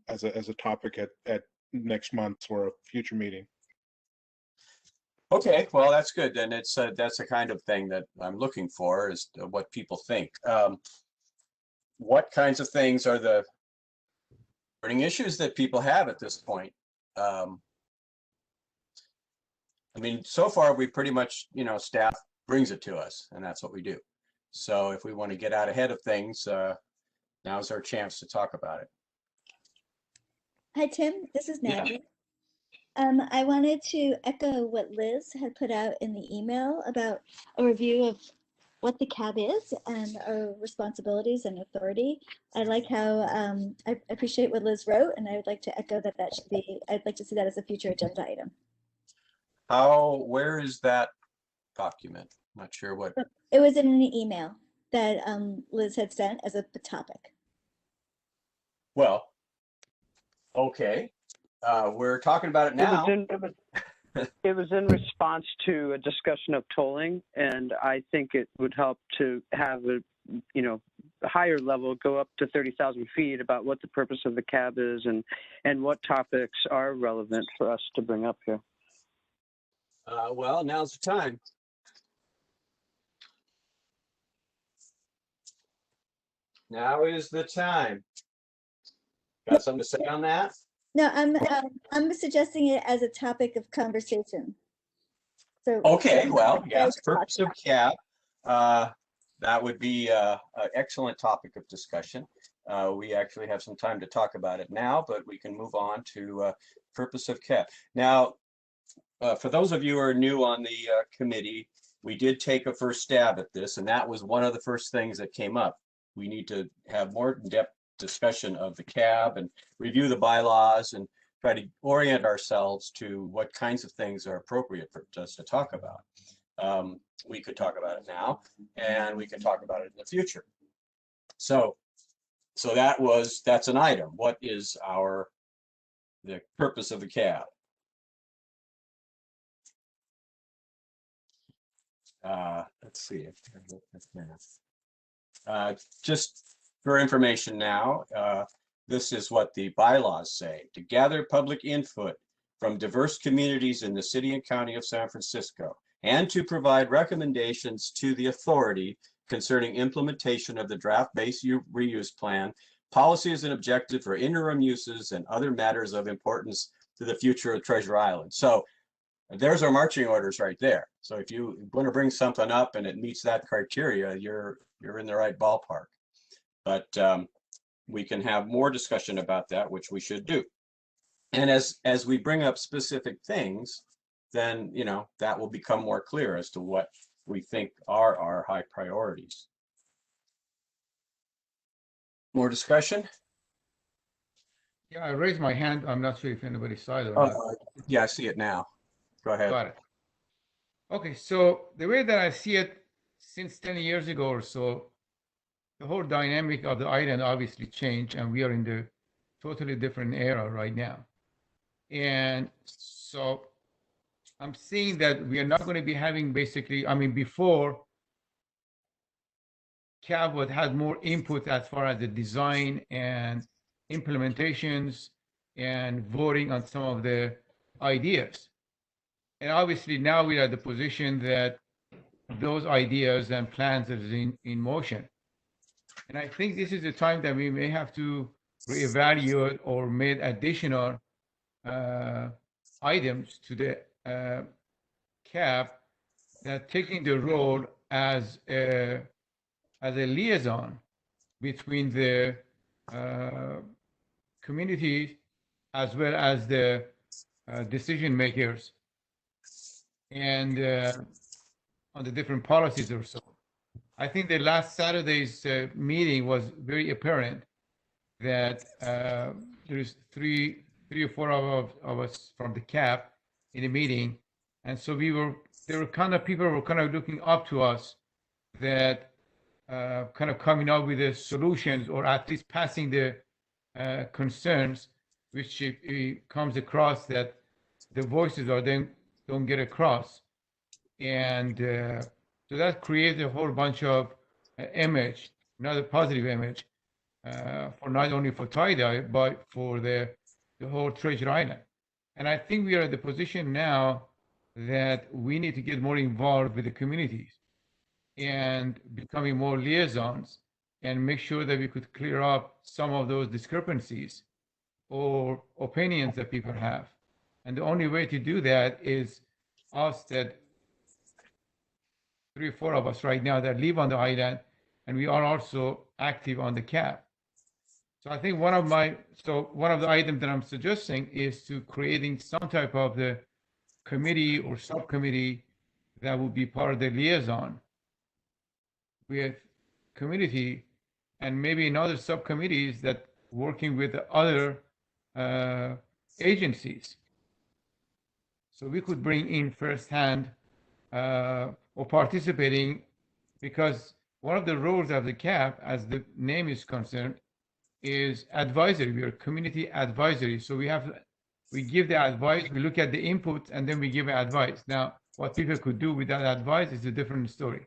G: as a topic at next month or a future meeting.
A: Okay, well, that's good. Then it's that's the kind of thing that I'm looking for, is what people think. What kinds of things are the burning issues that people have at this point? I mean, so far we pretty much, staff brings it to us, and that's what we do. So if we want to get out ahead of things, now's our chance to talk about it.
B: Hi, Tim. This is
A: Yeah.
B: Natalie. I wanted to echo what Liz had put out in the email about a review of what the CAB is and our responsibilities and authority. I like how I appreciate what Liz wrote, and I would like to echo that should be, I'd like to see that as a future agenda item.
A: Where is that document? Not sure what.
B: It was in an email that Liz had sent as a topic.
A: Well, okay. We're talking about it now.
M: It was in response to a discussion of tolling, and I think it would help to have a higher level, go up to 30,000 feet, about what the purpose of the CAB is and what topics are relevant for us to bring up here.
A: Well, now's the time. Now is the time. Got something to say on that?
B: No, I'm suggesting it as a topic of conversation. So
A: okay, well, yes, purpose of CAB. That would be an excellent topic of discussion. We actually have some time to talk about it now, but we can move on to purpose of CAB. Now, for those of you who are new on the committee, we did take a first stab at this, and that was one of the first things that came up. We need to have more in-depth discussion of the CAB and review the bylaws and try to orient ourselves to what kinds of things are appropriate for us to talk about. We could talk about it now, and we can talk about it in the future. So that's an item. What is the purpose of the CAB? Let's see. Just for information now, this is what the bylaws say: to gather public input from diverse communities in the city and county of San Francisco, and to provide recommendations to the authority concerning implementation of the draft-based reuse plan, policies and objectives for interim uses, and other matters of importance to the future of Treasure Island. So there's our marching orders right there. So if you want to bring something up and it meets that criteria, you're in the right ballpark. But we can have more discussion about that, which we should do. And as we bring up specific things, then that will become more clear as to what we think are our high priorities. More discussion?
I: Yeah, I raised my hand. I'm not sure if anybody saw it or not.
A: Yeah, I see it now. Go ahead.
I: Got it. Okay, so the way that I see it, since 10 years ago or so, the whole dynamic of the island obviously changed, and we are in the totally different era right now. And so I'm seeing that we are not going to be having basically, before CAB would have more input as far as the design and implementations and voting on some of the ideas. And obviously now we are at the position that those ideas and plans is in motion. And I think this is the time that we may have to reevaluate or make additional items to the CAB that taking the role as a liaison between the community as well as the decision makers and on the different policies or so. I think the last Saturday's meeting was very apparent that there's three or four of us from the CAB in the meeting, and so people were kind of looking up to us that kind of coming up with the solutions or at least passing the concerns, which it comes across that the voices are then don't get across, and so that creates a whole bunch of image, another positive image for not only for TIDA but for the whole Treasure Island. And I think we are at the position now that we need to get more involved with the communities and becoming more liaisons and make sure that we could clear up some of those discrepancies or opinions that people have. And the only way to do that is us, that 3 or 4 of us right now that live on the island, and we are also active on the CAB. So I think one of the items that I'm suggesting is to creating some type of the committee or subcommittee that will be part of the liaison with community, and maybe in other subcommittees that working with the other agencies. So we could bring in firsthand or participating, because one of the roles of the CAB, as the name is concerned, is advisory. We are community advisory. So we give the advice, we look at the input, and then we give advice. Now, what people could do with that advice is a different story.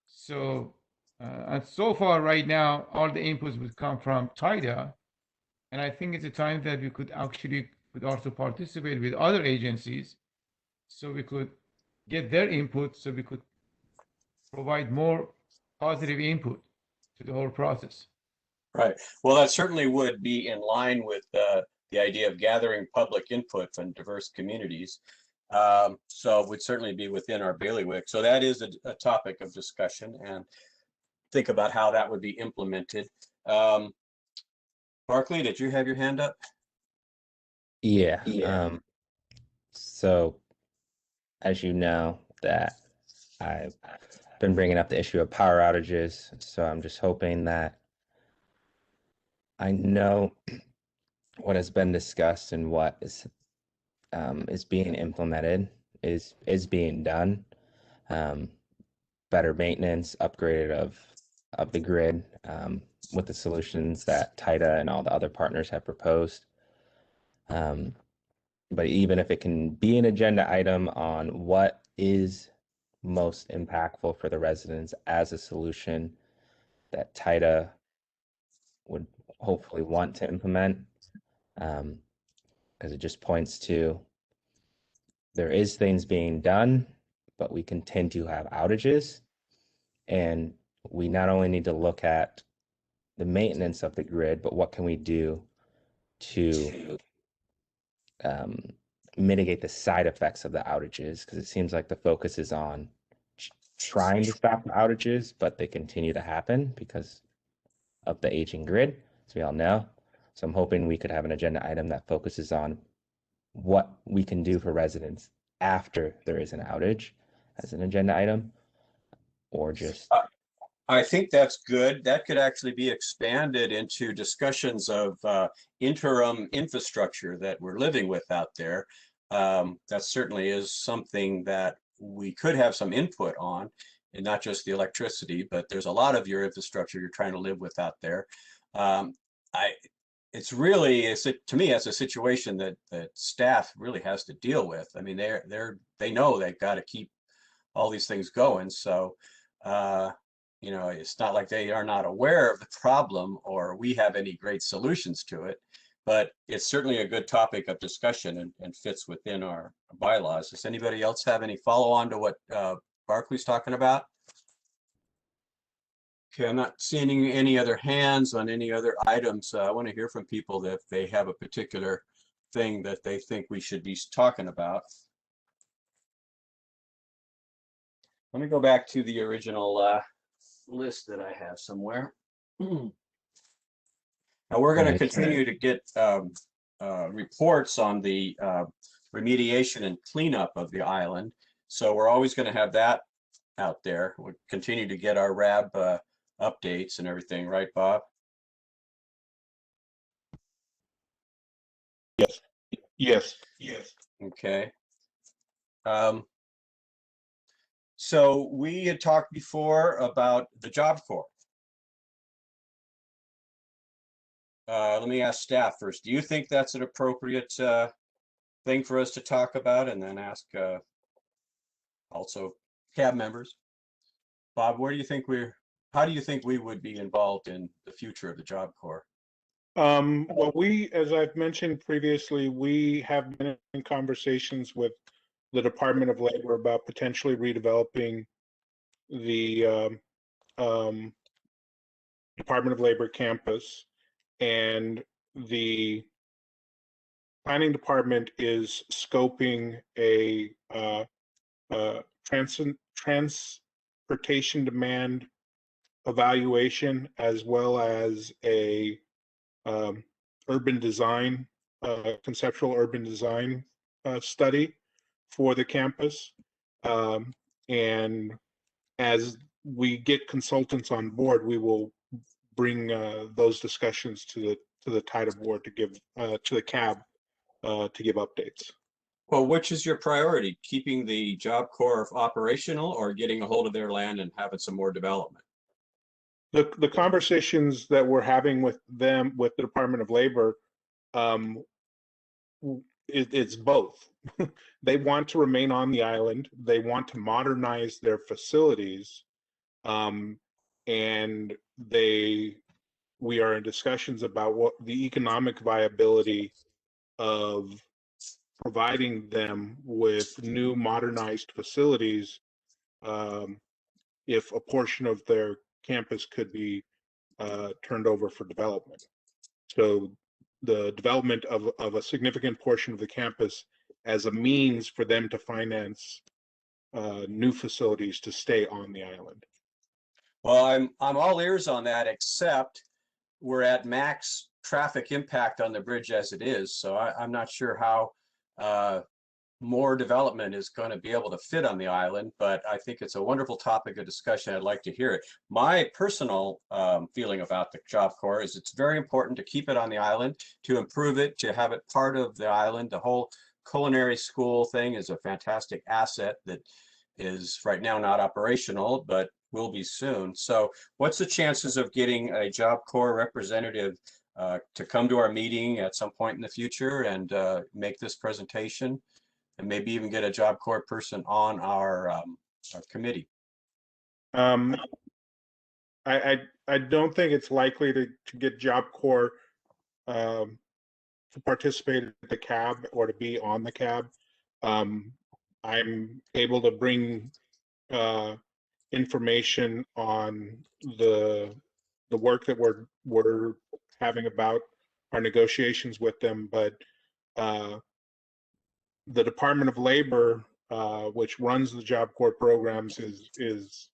I: So, and so far right now, all the inputs would come from TIDA. And I think it's a time that we could also participate with other agencies, so we could get their input, so we could provide more positive input to the whole process.
A: Right. Well, that certainly would be in line with the idea of gathering public input from diverse communities. So it would certainly be within our bailiwick. So that is a topic of discussion, and think about how that would be implemented. Barclay, did you have your hand up?
E: Yeah. So as you know, that I've been bringing up the issue of power outages. So I'm just hoping that I know what has been discussed and what is being implemented is being done. Better maintenance, upgraded of the grid with the solutions that TIDA and all the other partners have proposed. But even if it can be an agenda item on what is most impactful for the residents as a solution that TIDA would hopefully want to implement, because it just points to there is things being done, but we continue to have outages, and we not only need to look at the maintenance of the grid, but what can we do to mitigate the side effects of the outages, because it seems like the focus is on trying to stop the outages, but they continue to happen because of the aging grid, as we all know. So I'm hoping we could have an agenda item that focuses on what we can do for residents after there is an outage as an agenda item, or just...
A: I think that's good. That could actually be expanded into discussions of interim infrastructure that we're living with out there. That certainly is something that we could have some input on, and not just the electricity, but there's a lot of your infrastructure you're trying to live with out there. It's really, to me, it's a situation that staff really has to deal with. I mean, they know they've got to keep all these things going. So you know, it's not like they are not aware of the problem or we have any great solutions to it, but it's certainly a good topic of discussion and fits within our bylaws. Does anybody else have any follow on to what Barclay's talking about? Okay, I'm not seeing any other hands on any other items. I want to hear from people that they have a particular thing that they think we should be talking about. Let me go back to the original list that I have somewhere. Now we're going to continue to get reports on the remediation and cleanup of the island. So we're always going to have that out there. We'll continue to get our RAB updates and everything, right, Bob?
G: Yes. Yes. Yes.
A: Okay. So we had talked before about the Job Corps. Let me ask staff first. Do you think that's an appropriate thing for us to talk about, and then ask also cab members? Bob, where do you think how do you think we would be involved in the future of the Job Corps?
G: Well, as I've mentioned previously, we have been in conversations with the Department of Labor about potentially redeveloping the Department of Labor campus, and the planning department is scoping a transportation demand evaluation, as well as a urban design, conceptual urban design study for the campus. And as we get consultants on board, we will bring those discussions to the TIDA board to give to the CAB to give updates.
A: Well, which is your priority, keeping the Job Corps operational or getting a hold of their land and having some more development?
G: The conversations that we're having with them, with the Department of Labor, it's both. They want to remain on the island. They want to modernize their facilities, and we are in discussions about what the economic viability of providing them with new modernized facilities, if a portion of their campus could be turned over for development. So the development of a significant portion of the campus as a means for them to finance new facilities to stay on the island.
A: Well, I'm all ears on that, except we're at max traffic impact on the bridge as it is. So I'm not sure how more development is going to be able to fit on the island, but I think it's a wonderful topic of discussion. I'd like to hear it. My personal feeling about the Job Corps is it's very important to keep it on the island, to improve it, to have it part of the island. The whole culinary school thing is a fantastic asset that is right now not operational, but will be soon. So what's the chances of getting a Job Corps representative to come to our meeting at some point in the future and make this presentation, and maybe even get a Job Corps person on our committee?
G: I don't think it's likely to get Job Corps to participate at the CAB or to be on the CAB. I'm able to bring information on the work that we're having about our negotiations with them, but the Department of Labor, which runs the Job Corps programs, is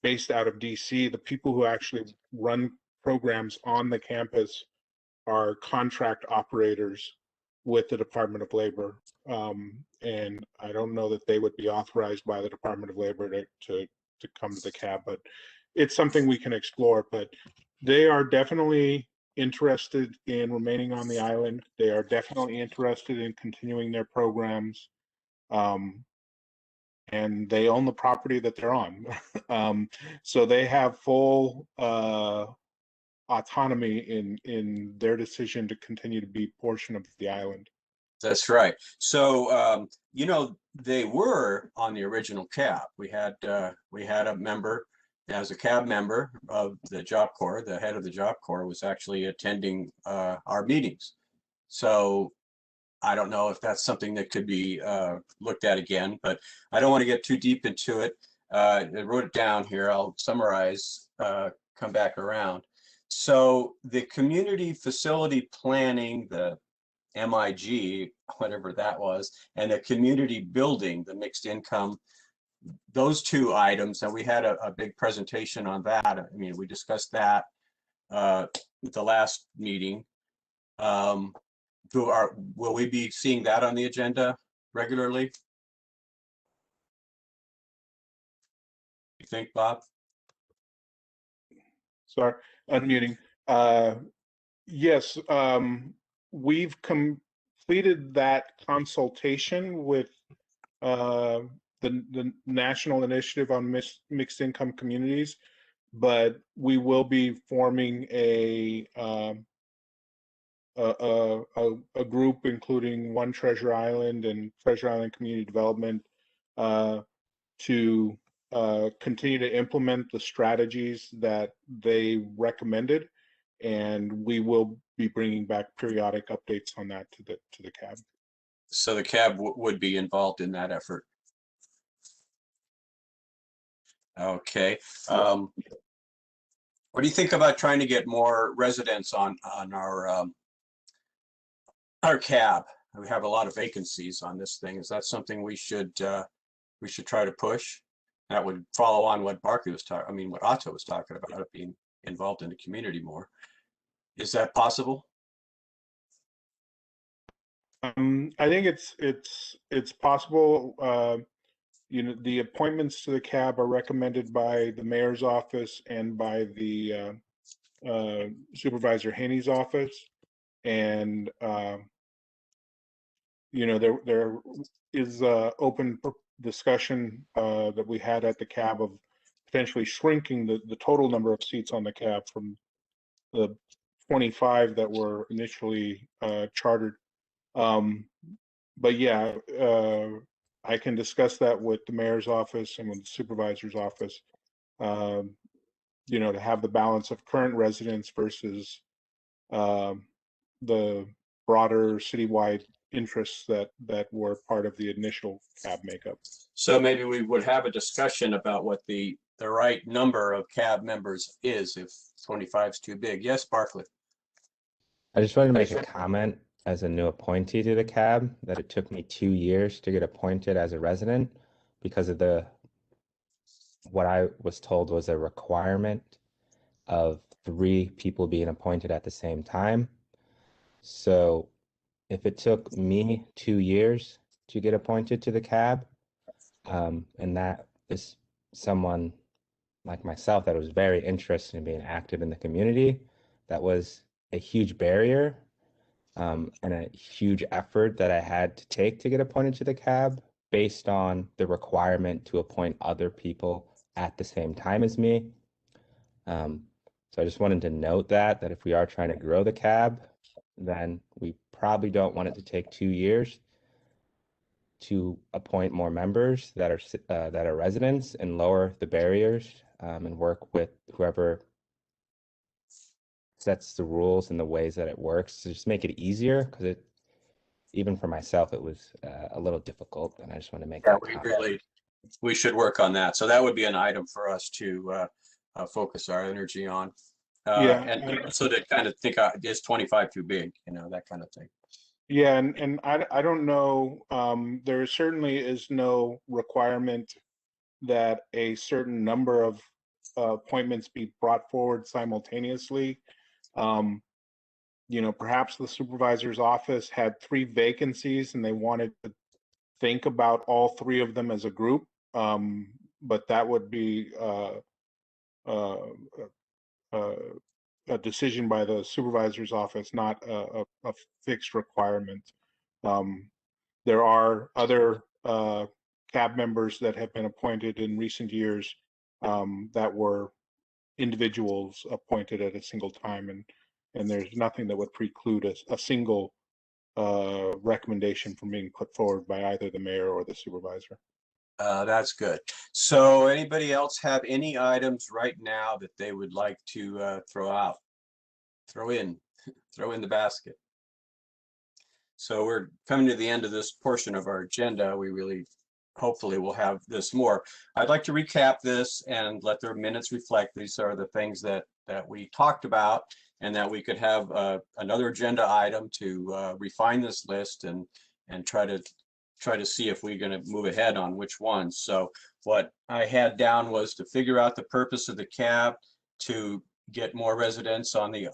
G: based out of DC. The people who actually run programs on the campus are contract operators with the Department of Labor. And I don't know that they would be authorized by the Department of Labor to come to the CAB, but it's something we can explore. But they are definitely interested in remaining on the island. They are definitely interested in continuing their programs. And they own the property that they're on. So they have full autonomy in their decision to continue to be portion of the island.
A: That's right. So, you know, they were on the original CAB. We had a member as a cab member of the Job Corps, the head of the Job Corps was actually attending our meetings. So I don't know if that's something that could be looked at again, but I don't want to get too deep into it. I wrote it down here. I'll summarize, come back around. So the community facility planning, the MIG, whatever that was, and the community building, the mixed income, those two items, and we had a big presentation on that. I mean, we discussed that at the last meeting. Will we be seeing that on the agenda regularly? You think, Bob?
G: Sorry, unmuting. Yes, we've completed that consultation with the National Initiative on Mixed Income Communities, but we will be forming a group including One Treasure Island and Treasure Island Community Development to continue to implement the strategies that they recommended, and we will be bringing back periodic updates on that to the CAB.
A: So the CAB would be involved in that effort. Okay. What do you think about trying to get more residents on our CAB? We have a lot of vacancies on this thing. Is that something we should try to push? That would follow on what Barkley was talking. I mean, what Otto was talking about, it being involved in the community more. Is that possible?
G: I think it's possible. You know, the appointments to the CAB are recommended by the mayor's office and by the Supervisor Haney's office, and you know, there is open discussion that we had at the CAB of potentially shrinking the total number of seats on the CAB from the 25 that were initially chartered. But yeah, I can discuss that with the mayor's office and with the supervisor's office, you know, to have the balance of current residents versus the broader citywide interests that were part of the initial CAB makeup.
A: So maybe we would have a discussion about what the right number of CAB members is if 25 is too big. Yes, Barkley.
E: I just wanted to make a comment as a new appointee to the CAB that it took me 2 years to get appointed as a resident because of what I was told was a requirement of 3 people being appointed at the same time. So if it took me 2 years to get appointed to the CAB, and that is someone like myself that was very interested in being active in the community, that was a huge barrier and a huge effort that I had to take to get appointed to the CAB based on the requirement to appoint other people at the same time as me. So I just wanted to note that if we are trying to grow the CAB, then we probably don't want it to take 2 years to appoint more members that are residents and lower the barriers and work with whoever sets the rules and the ways that it works to just make it easier, because even for myself it was a little difficult, and I just want to make that comment.
A: We should work on that. So that would be an item for us to focus our energy on. And so to kind of think, is 25 too big, you know, that kind of thing.
G: Yeah, and I don't know, there certainly is no requirement that a certain number of appointments be brought forward simultaneously. You know, perhaps the supervisor's office had 3 vacancies and they wanted to think about all 3 of them as a group, but that would be a decision by the supervisor's office, not a fixed requirement. There are other CAB members that have been appointed in recent years that were individuals appointed at a single time, and there's nothing that would preclude a single recommendation from being put forward by either the mayor or the supervisor.
A: That's good. So anybody else have any items right now that they would like to throw in the basket? So we're coming to the end of this portion of our agenda. We really, hopefully we'll have this more. I'd like to recap this and let the minutes reflect. These are the things that we talked about, and that we could have another agenda item to refine this list and try to see if we're going to move ahead on which ones. So what I had down was to figure out the purpose of the cab, to get more residents on the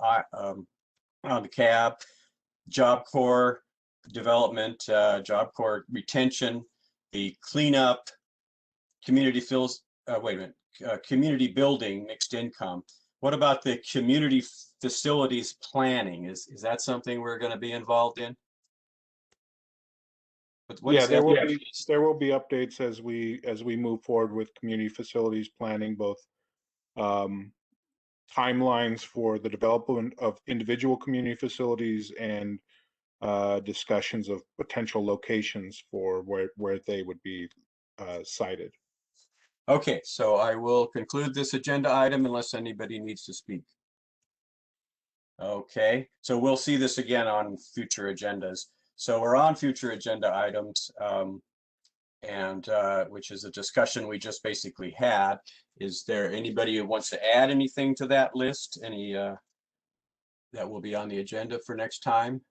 A: cab, Job Corps development, Job Corps retention, the cleanup, community community building, mixed income. What about the community facilities planning? Is that something we're going to be involved in?
G: Yeah, there will be updates as we move forward with community facilities planning, both timelines for the development of individual community facilities and discussions of potential locations for where they would be sited.
A: Okay, so I will conclude this agenda item unless anybody needs to speak. Okay, so we'll see this again on future agendas. So we're on future agenda items, which is a discussion we just basically had. Is there anybody who wants to add anything to that list? Any that will be on the agenda for next time?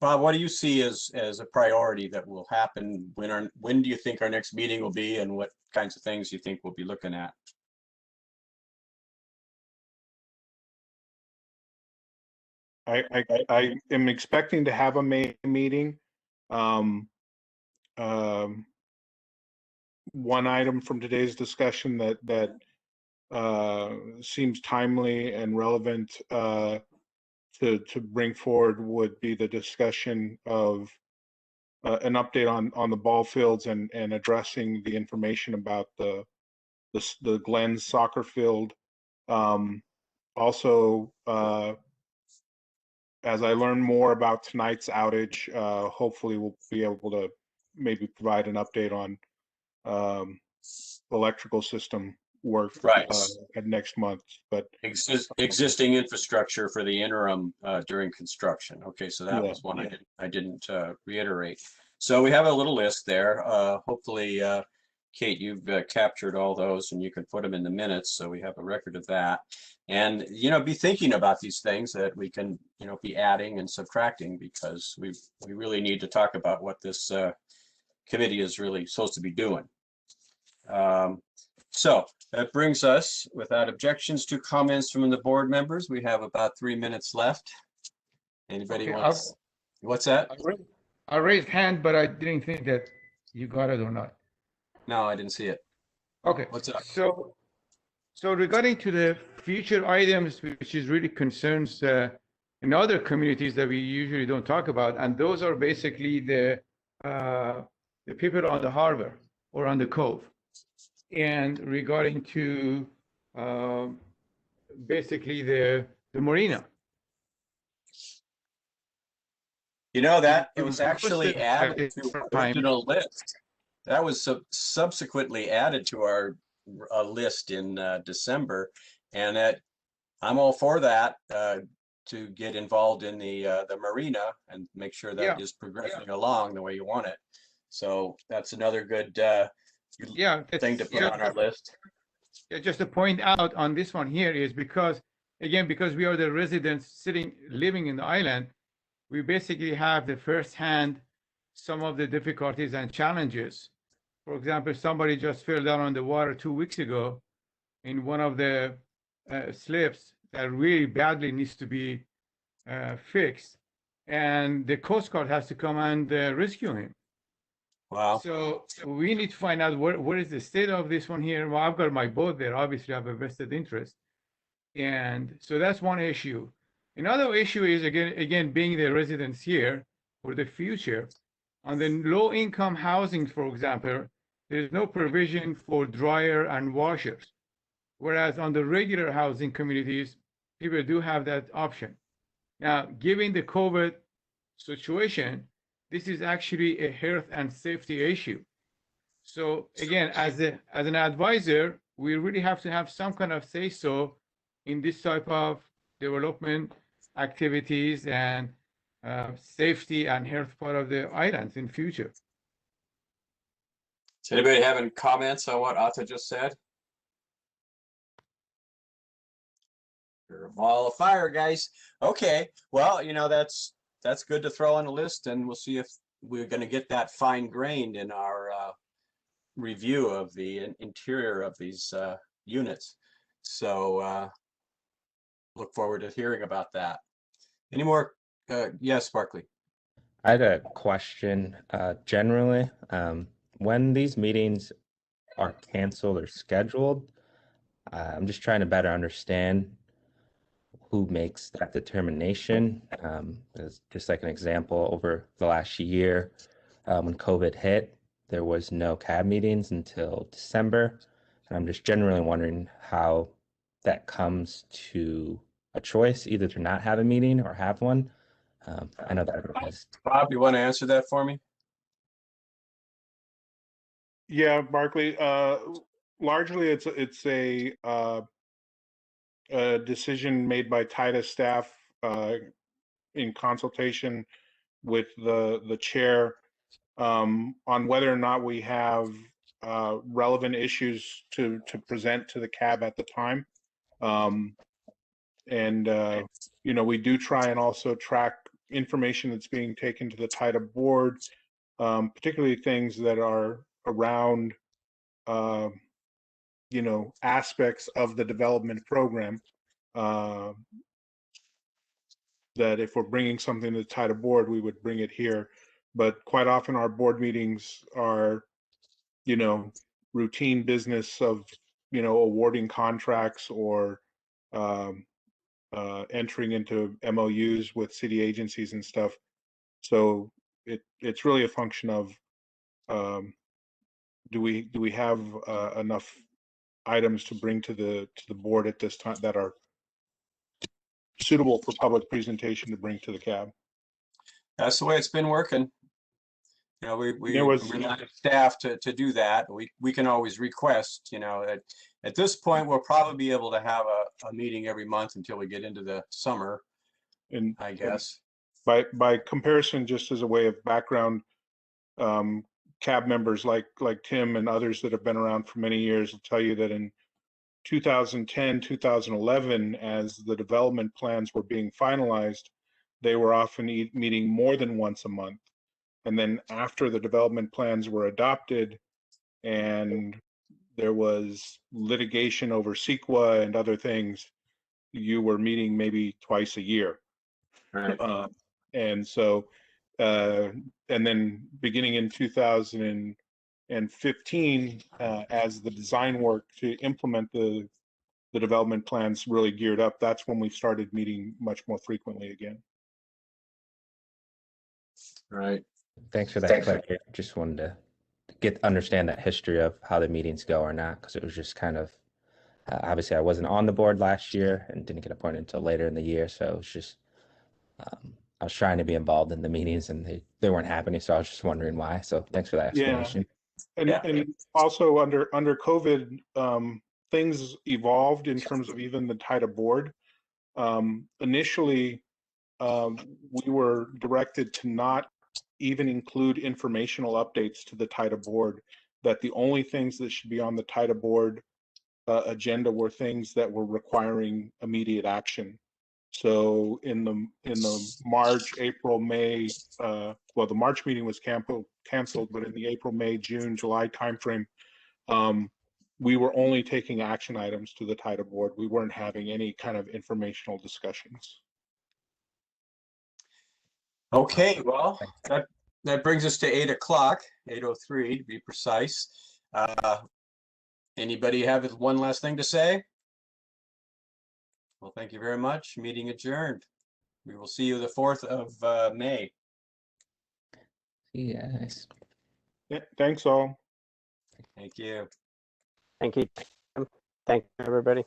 A: Bob, what do you see as a priority that will happen? When do you think our next meeting will be, and what kinds of things you think we'll be looking at?
G: I am expecting to have a May meeting. One item from today's discussion that seems timely and relevant to bring forward would be the discussion of an update on the ball fields and addressing the information about the Glens soccer field. Also, as I learn more about tonight's outage, hopefully we'll be able to maybe provide an update on electrical system work at next month. But
A: existing infrastructure for the interim during construction. Okay, so that was one I didn't reiterate. So we have a little list there. Hopefully, Kate, you've captured all those and you can put them in the minutes so we have a record of that. And, be thinking about these things that we can, be adding and subtracting, because we really need to talk about what this committee is really supposed to be doing. So that brings us, without objections, to comments from the board members. We have about 3 minutes left. Anybody wants? What's that?
I: I raised hand, but I didn't think that you got it or not.
A: No, I didn't see it.
I: Okay.
A: What's up?
I: So regarding to the future items, which is really concerns in other communities that we usually don't talk about, and those are basically the people on the harbor or on the Cove, and regarding to basically the marina.
A: That it was actually added to our original list. That was subsequently added to our list in December, and that I'm all for that to get involved in the marina and make sure that is progressing along the way you want it. So that's another good thing to put on our list.
I: Yeah, just to point out on this one here is because we are the residents living in the island, we basically have the first-hand some of the difficulties and challenges. For example, somebody just fell down on the water 2 weeks ago in one of the slips that really badly needs to be fixed, and the Coast Guard has to come and rescue him.
A: Wow.
I: So we need to find out what is the state of this one here. Well, I've got my boat there. Obviously, I have a vested interest. And so that's one issue. Another issue is, again, being the residents here for the future. On the low-income housing, for example, there's no provision for dryer and washers. Whereas on the regular housing communities, people do have that option. Now, given the COVID situation, this is actually a health and safety issue. So again, as an advisor, we really have to have some kind of say so in this type of development activities and safety and health part of the islands in future.
A: Does anybody have any comments on what Ata just said? You're a ball of fire, guys. Okay, well, you know, that's good to throw on the list, and we'll see if we're going to get that fine grained in our review of the interior of these units. So look forward to hearing about that. Any more? Yes, Barkley.
E: I had a question. Generally, when these meetings are canceled or scheduled, I'm just trying to better understand who makes that determination. As just like an example, over the last year, when COVID hit, there was no CAB meetings until December. And I'm just generally wondering how that comes to a choice, either to not have a meeting or have one. I know that has.
A: Bob, you want to answer that for me?
G: Yeah, Barkley. Largely, it's a decision made by TIDA staff in consultation with the chair on whether or not we have relevant issues to present to the CAB at the time. You know, we do try and also track information that's being taken to the TIDA board, particularly things that are around you know, aspects of the development program, that if we're bringing something to the TIDA board, we would bring it here. But quite often our board meetings are, you know, routine business of, you know, awarding contracts or entering into MOUs with city agencies and stuff. So it's really a function of do we have enough items to bring to the board at this time that are suitable for public presentation to bring to the CAB.
A: That's the way it's been working. You know, we rely on staff to do that. We can always request, you know, at this point, we'll probably be able to have a meeting every month until we get into the summer,
G: and
A: I guess.
G: By comparison, just as a way of background, CAB members like Tim and others that have been around for many years will tell you that in 2010, 2011, as the development plans were being finalized, they were often meeting more than once a month. And then after the development plans were adopted and there was litigation over CEQA and other things, you were meeting maybe twice a year.
A: Right.
G: And so, and then beginning in 2015, as the design work to implement the development plans really geared up, that's when we started meeting much more frequently again.
A: Right.
E: Thanks for that clarity. Just wanted to understand that history of how the meetings go or not, because it was just kind of obviously I wasn't on the board last year and didn't get appointed until later in the year, so it was just I was trying to be involved in the meetings and they weren't happening, so I was just wondering why. So thanks for that explanation.
G: Yeah. And also under COVID, things evolved in terms of even the TIDA board. Initially, we were directed to not even include informational updates to the TIDA board, that the only things that should be on the TIDA board agenda were things that were requiring immediate action. So in the March, April, May, well, the March meeting was canceled, but in the April, May, June, July timeframe, we were only taking action items to the TIDA board. We weren't having any kind of informational discussions.
A: Okay, well, that brings us to 8 o'clock, 8:03 to be precise. Anybody have one last thing to say? Well, thank you very much. Meeting adjourned. We will see you the 4th of May.
E: Yes.
G: Yeah, thanks all.
A: Thank you.
D: Thank you. Thank you, everybody.